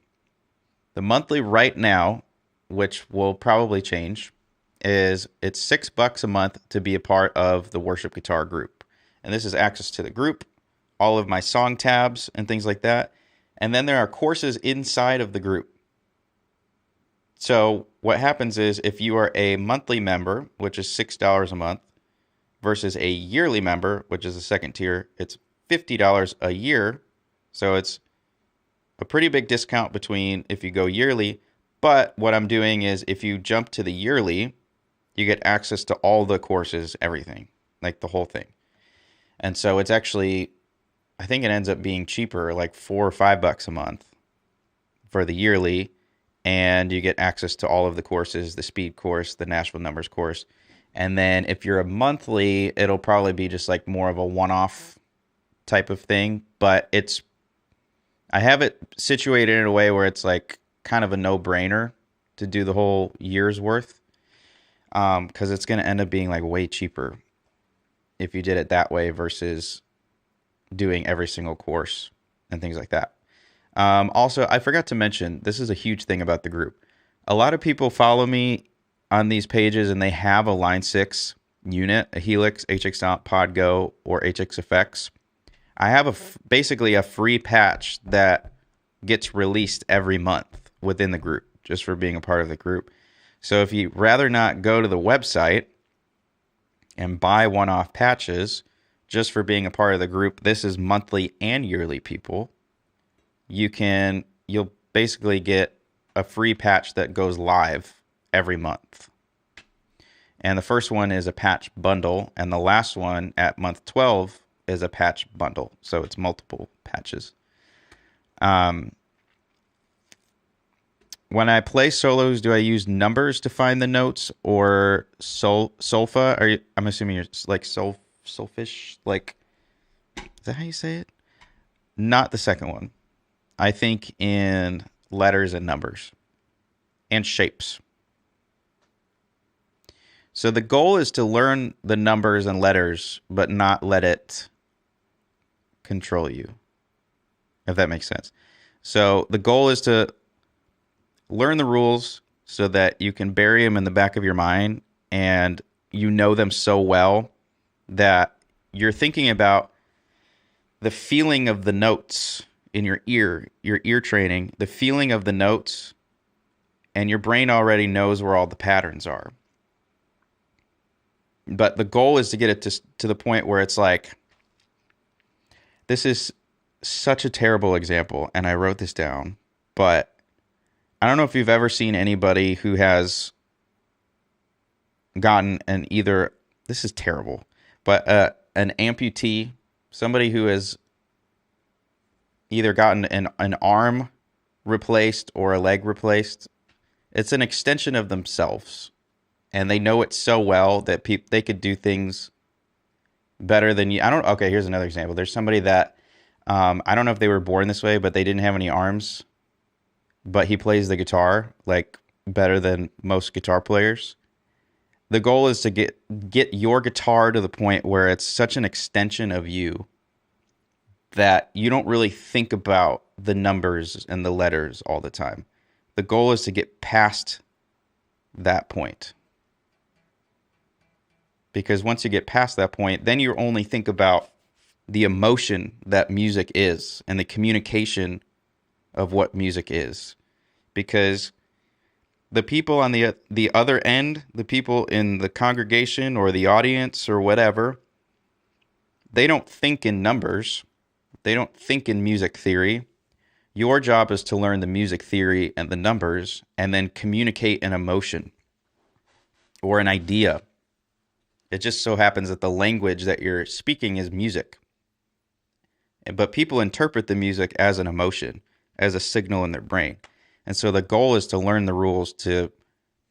The monthly right now, which will probably change, it's $6 a month to be a part of the worship guitar group. And this is access to the group, all of my song tabs and things like that. And then there are courses inside of the group. So what happens is if you are a monthly member, which is $6 a month, versus a yearly member, which is the second tier, it's $50 a year. So it's a pretty big discount between if you go yearly. But what I'm doing is if you jump to the yearly, you get access to all the courses, everything, like the whole thing. And so it's actually, I think it ends up being cheaper, like $4 or $5 a month for the yearly. And you get access to all of the courses, the speed course, the Nashville numbers course. And then if you're a monthly, it'll probably be just like more of a one-off type of thing. But I have it situated in a way where it's like kind of a no-brainer to do the whole year's worth. Because it's going to end up being like way cheaper if you did it that way versus doing every single course and things like that. Also, I forgot to mention, this is a huge thing about the group. A lot of people follow me on these pages and they have a Line 6 unit, a Helix, HX Stomp, Podgo, or HX Effects. I have basically a free patch that gets released every month within the group, just for being a part of the group. So if you rather not go to the website and buy one-off patches just for being a part of the group, this is monthly and yearly people. You'll basically get a free patch that goes live every month. And the first one is a patch bundle, and the last one at month 12 is a patch bundle. So it's multiple patches. When I play solos, do I use numbers to find the notes or solfa? I'm assuming you're like solfish. Like, is that how you say it? Not the second one. I think in letters and numbers and shapes. So the goal is to learn the numbers and letters, but not let it control you, if that makes sense. So the goal is to learn the rules so that you can bury them in the back of your mind and you know them so well that you're thinking about the feeling of the notes in your ear training, the feeling of the notes, and your brain already knows where all the patterns are. But the goal is to get it to the point where it's like, this is such a terrible example, and I wrote this down, but I don't know if you've ever seen anybody who has gotten this is terrible, but an amputee, somebody who has either gotten an arm replaced or a leg replaced. It's an extension of themselves, and they know it so well that they could do things better than you. Okay, here's another example. There's somebody that, I don't know if they were born this way, but they didn't have any arms, but he plays the guitar like better than most guitar players. The goal is to get your guitar to the point where it's such an extension of you that you don't really think about the numbers and the letters all the time. The goal is to get past that point. Because once you get past that point, then you only think about the emotion that music is and the communication of what music is. Because the people on the other end, the people in the congregation or the audience or whatever, they don't think in numbers. They don't think in music theory. Your job is to learn the music theory and the numbers and then communicate an emotion or an idea. It just so happens that the language that you're speaking is music. But people interpret the music as an emotion, as a signal in their brain. And so the goal is to learn the rules to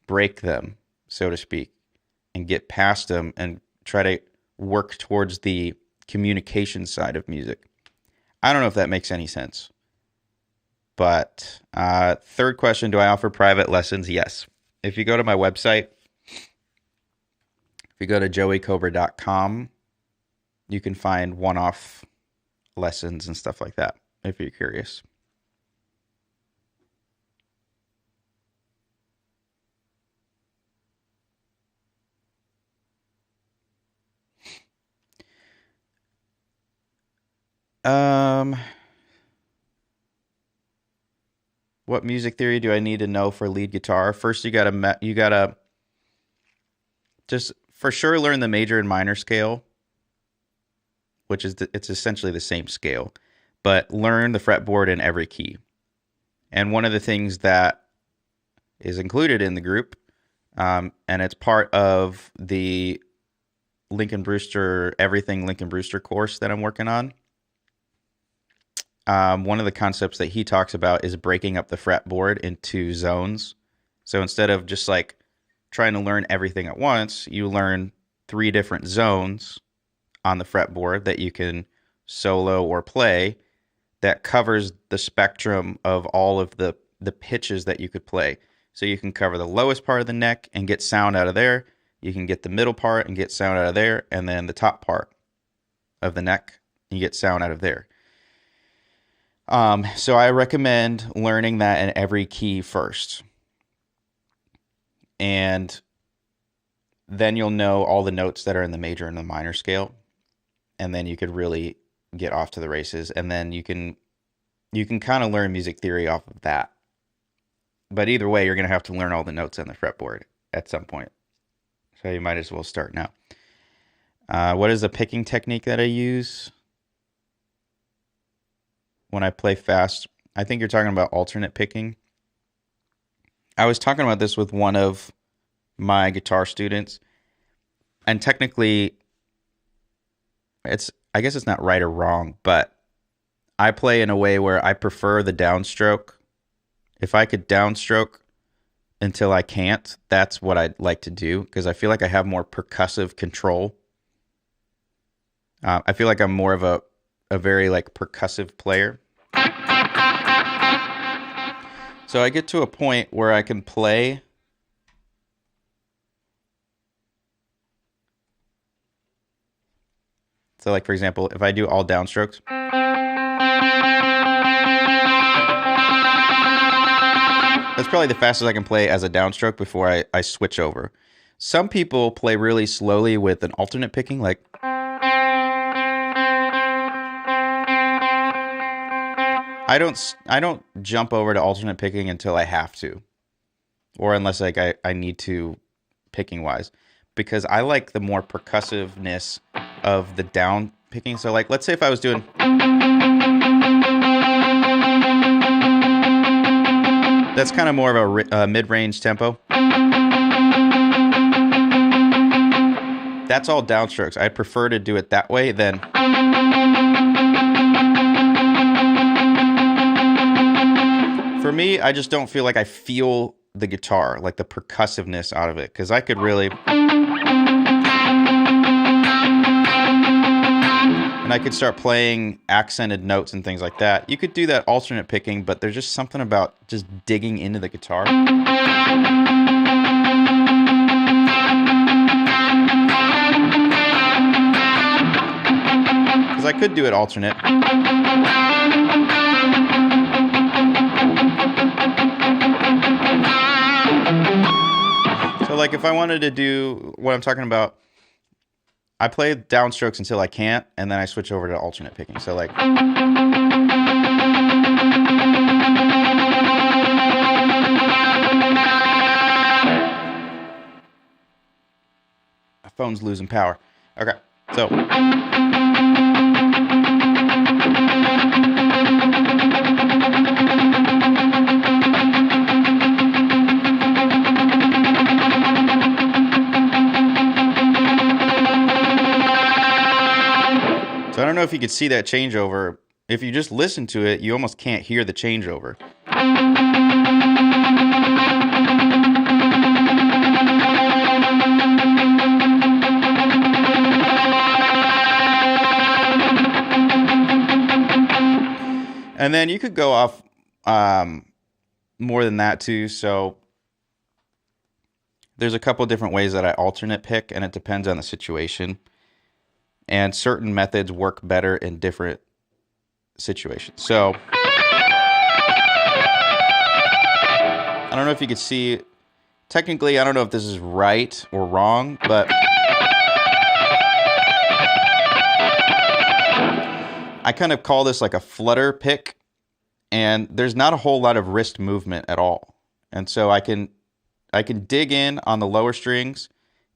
break them, so to speak, and get past them and try to work towards the communication side of music. I don't know if that makes any sense. But third question, do I offer private lessons? Yes. If you go to my website, if you go to joeycobra.com, you can find one-off lessons and stuff like that, if you're curious. What music theory do I need to know for lead guitar? First, you gotta just for sure learn the major and minor scale, which is it's essentially the same scale, but learn the fretboard in every key. And one of the things that is included in the group, and it's part of the Everything Lincoln Brewster course that I'm working on. One of the concepts that he talks about is breaking up the fretboard into zones. So instead of just like trying to learn everything at once, you learn 3 different zones on the fretboard that you can solo or play that covers the spectrum of all of the pitches that you could play. So you can cover the lowest part of the neck and get sound out of there. You can get the middle part and get sound out of there. And then the top part of the neck, you get sound out of there. So I recommend learning that in every key first. And then you'll know all the notes that are in the major and the minor scale. And then you could really get off to the races. And then you can kind of learn music theory off of that. But either way, you're going to have to learn all the notes on the fretboard at some point. So you might as well start now. What is the picking technique that I use when I play fast? I think you're talking about alternate picking. I was talking about this with one of my guitar students, and technically I guess it's not right or wrong, but I play in a way where I prefer the downstroke. If I could downstroke until I can't, that's what I'd like to do, because I feel like I have more percussive control. I feel like I'm more of a very like percussive player. So I get to a point where I can play so like, for example, if I do all downstrokes, that's probably the fastest I can play as a downstroke before I switch over. Some people play really slowly with an alternate picking, like I don't jump over to alternate picking until I have to, or unless like I need to, picking wise, because I like the more percussiveness of the down picking. So like, let's say if I was doing, that's kind of more of a mid-range tempo. That's all downstrokes. I prefer to do it that way than. For me, I just don't feel like I feel the guitar, like the percussiveness out of it, because I could really. And I could start playing accented notes and things like that. You could do that alternate picking, but there's just something about just digging into the guitar. Because I could do it alternate. So like if I wanted to do what I'm talking about, I play downstrokes until I can't, and then I switch over to alternate picking. So like, my phone's losing power. Okay, so. So I don't know if you could see that changeover. If you just listen to it, you almost can't hear the changeover. And then you could go off more than that too. So there's a couple different ways that I alternate pick, and it depends on the situation. And certain methods work better in different situations. So I don't know if you could see, technically, I don't know if this is right or wrong, but I kind of call this like a flutter pick, and there's not a whole lot of wrist movement at all. And so I can dig in on the lower strings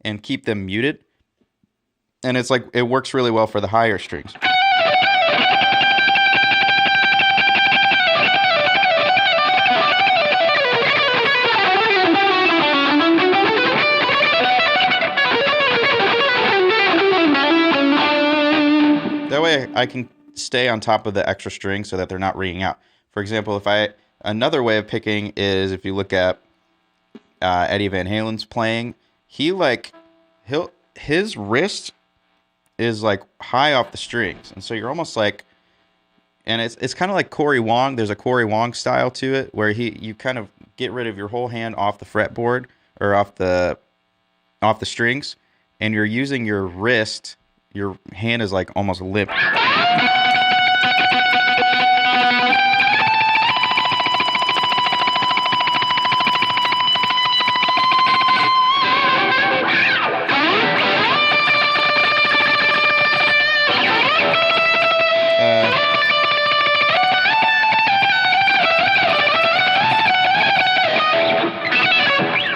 and keep them muted. And it's like, it works really well for the higher strings. That way I can stay on top of the extra strings so that they're not ringing out. For example, another way of picking is if you look at Eddie Van Halen's playing, his wrist is like high off the strings, and so you're almost like, and it's kind of like Corey Wong. There's a Corey Wong style to it where you kind of get rid of your whole hand off the fretboard or off the strings, and you're using your wrist. Your hand is like almost limp.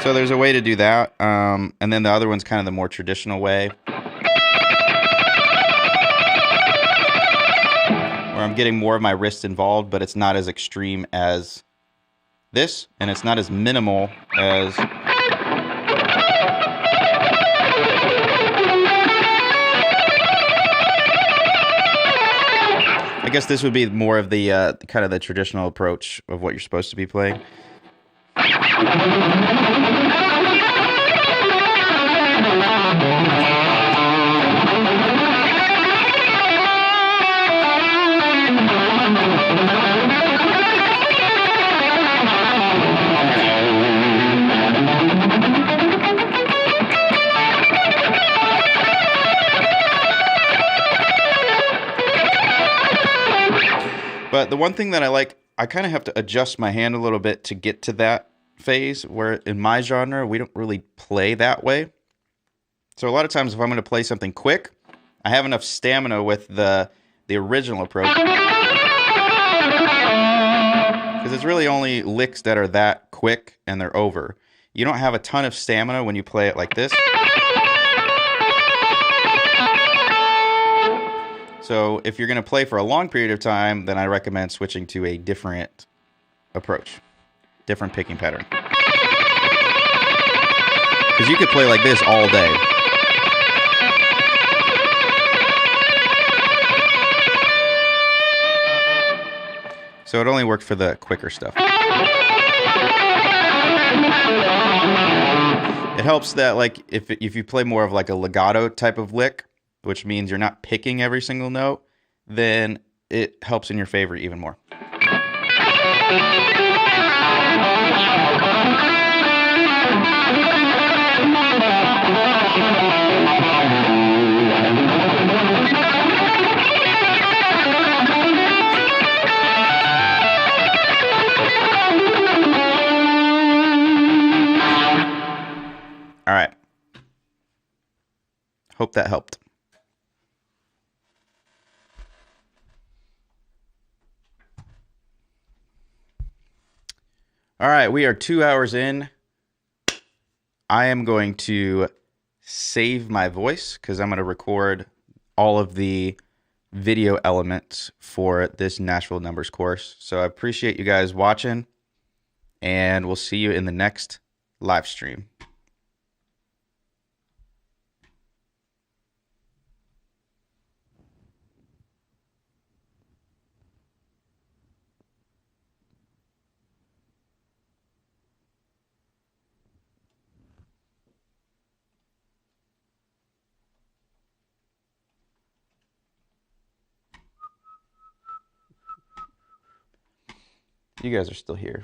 So there's a way to do that, and then the other one's kind of the more traditional way, where I'm getting more of my wrist involved, but it's not as extreme as this, and it's not as minimal as... I guess this would be more of the kind of the traditional approach of what you're supposed to be playing. But the one thing that I like, I kind of have to adjust my hand a little bit to get to that phase where in my genre, we don't really play that way. So a lot of times if I'm going to play something quick, I have enough stamina with the original approach. Because it's really only licks that are that quick and they're over. You don't have a ton of stamina when you play it like this. So if you're going to play for a long period of time, then I recommend switching to a different approach, different picking pattern. Because you could play like this all day. So it only works for the quicker stuff. It helps that like if you play more of like a legato type of lick, which means you're not picking every single note, then it helps in your favor even more. All right. Hope that helped. All right, we are 2 hours in. I am going to save my voice because I'm going to record all of the video elements for this Nashville numbers course. So I appreciate you guys watching, and we'll see you in the next live stream. You guys are still here.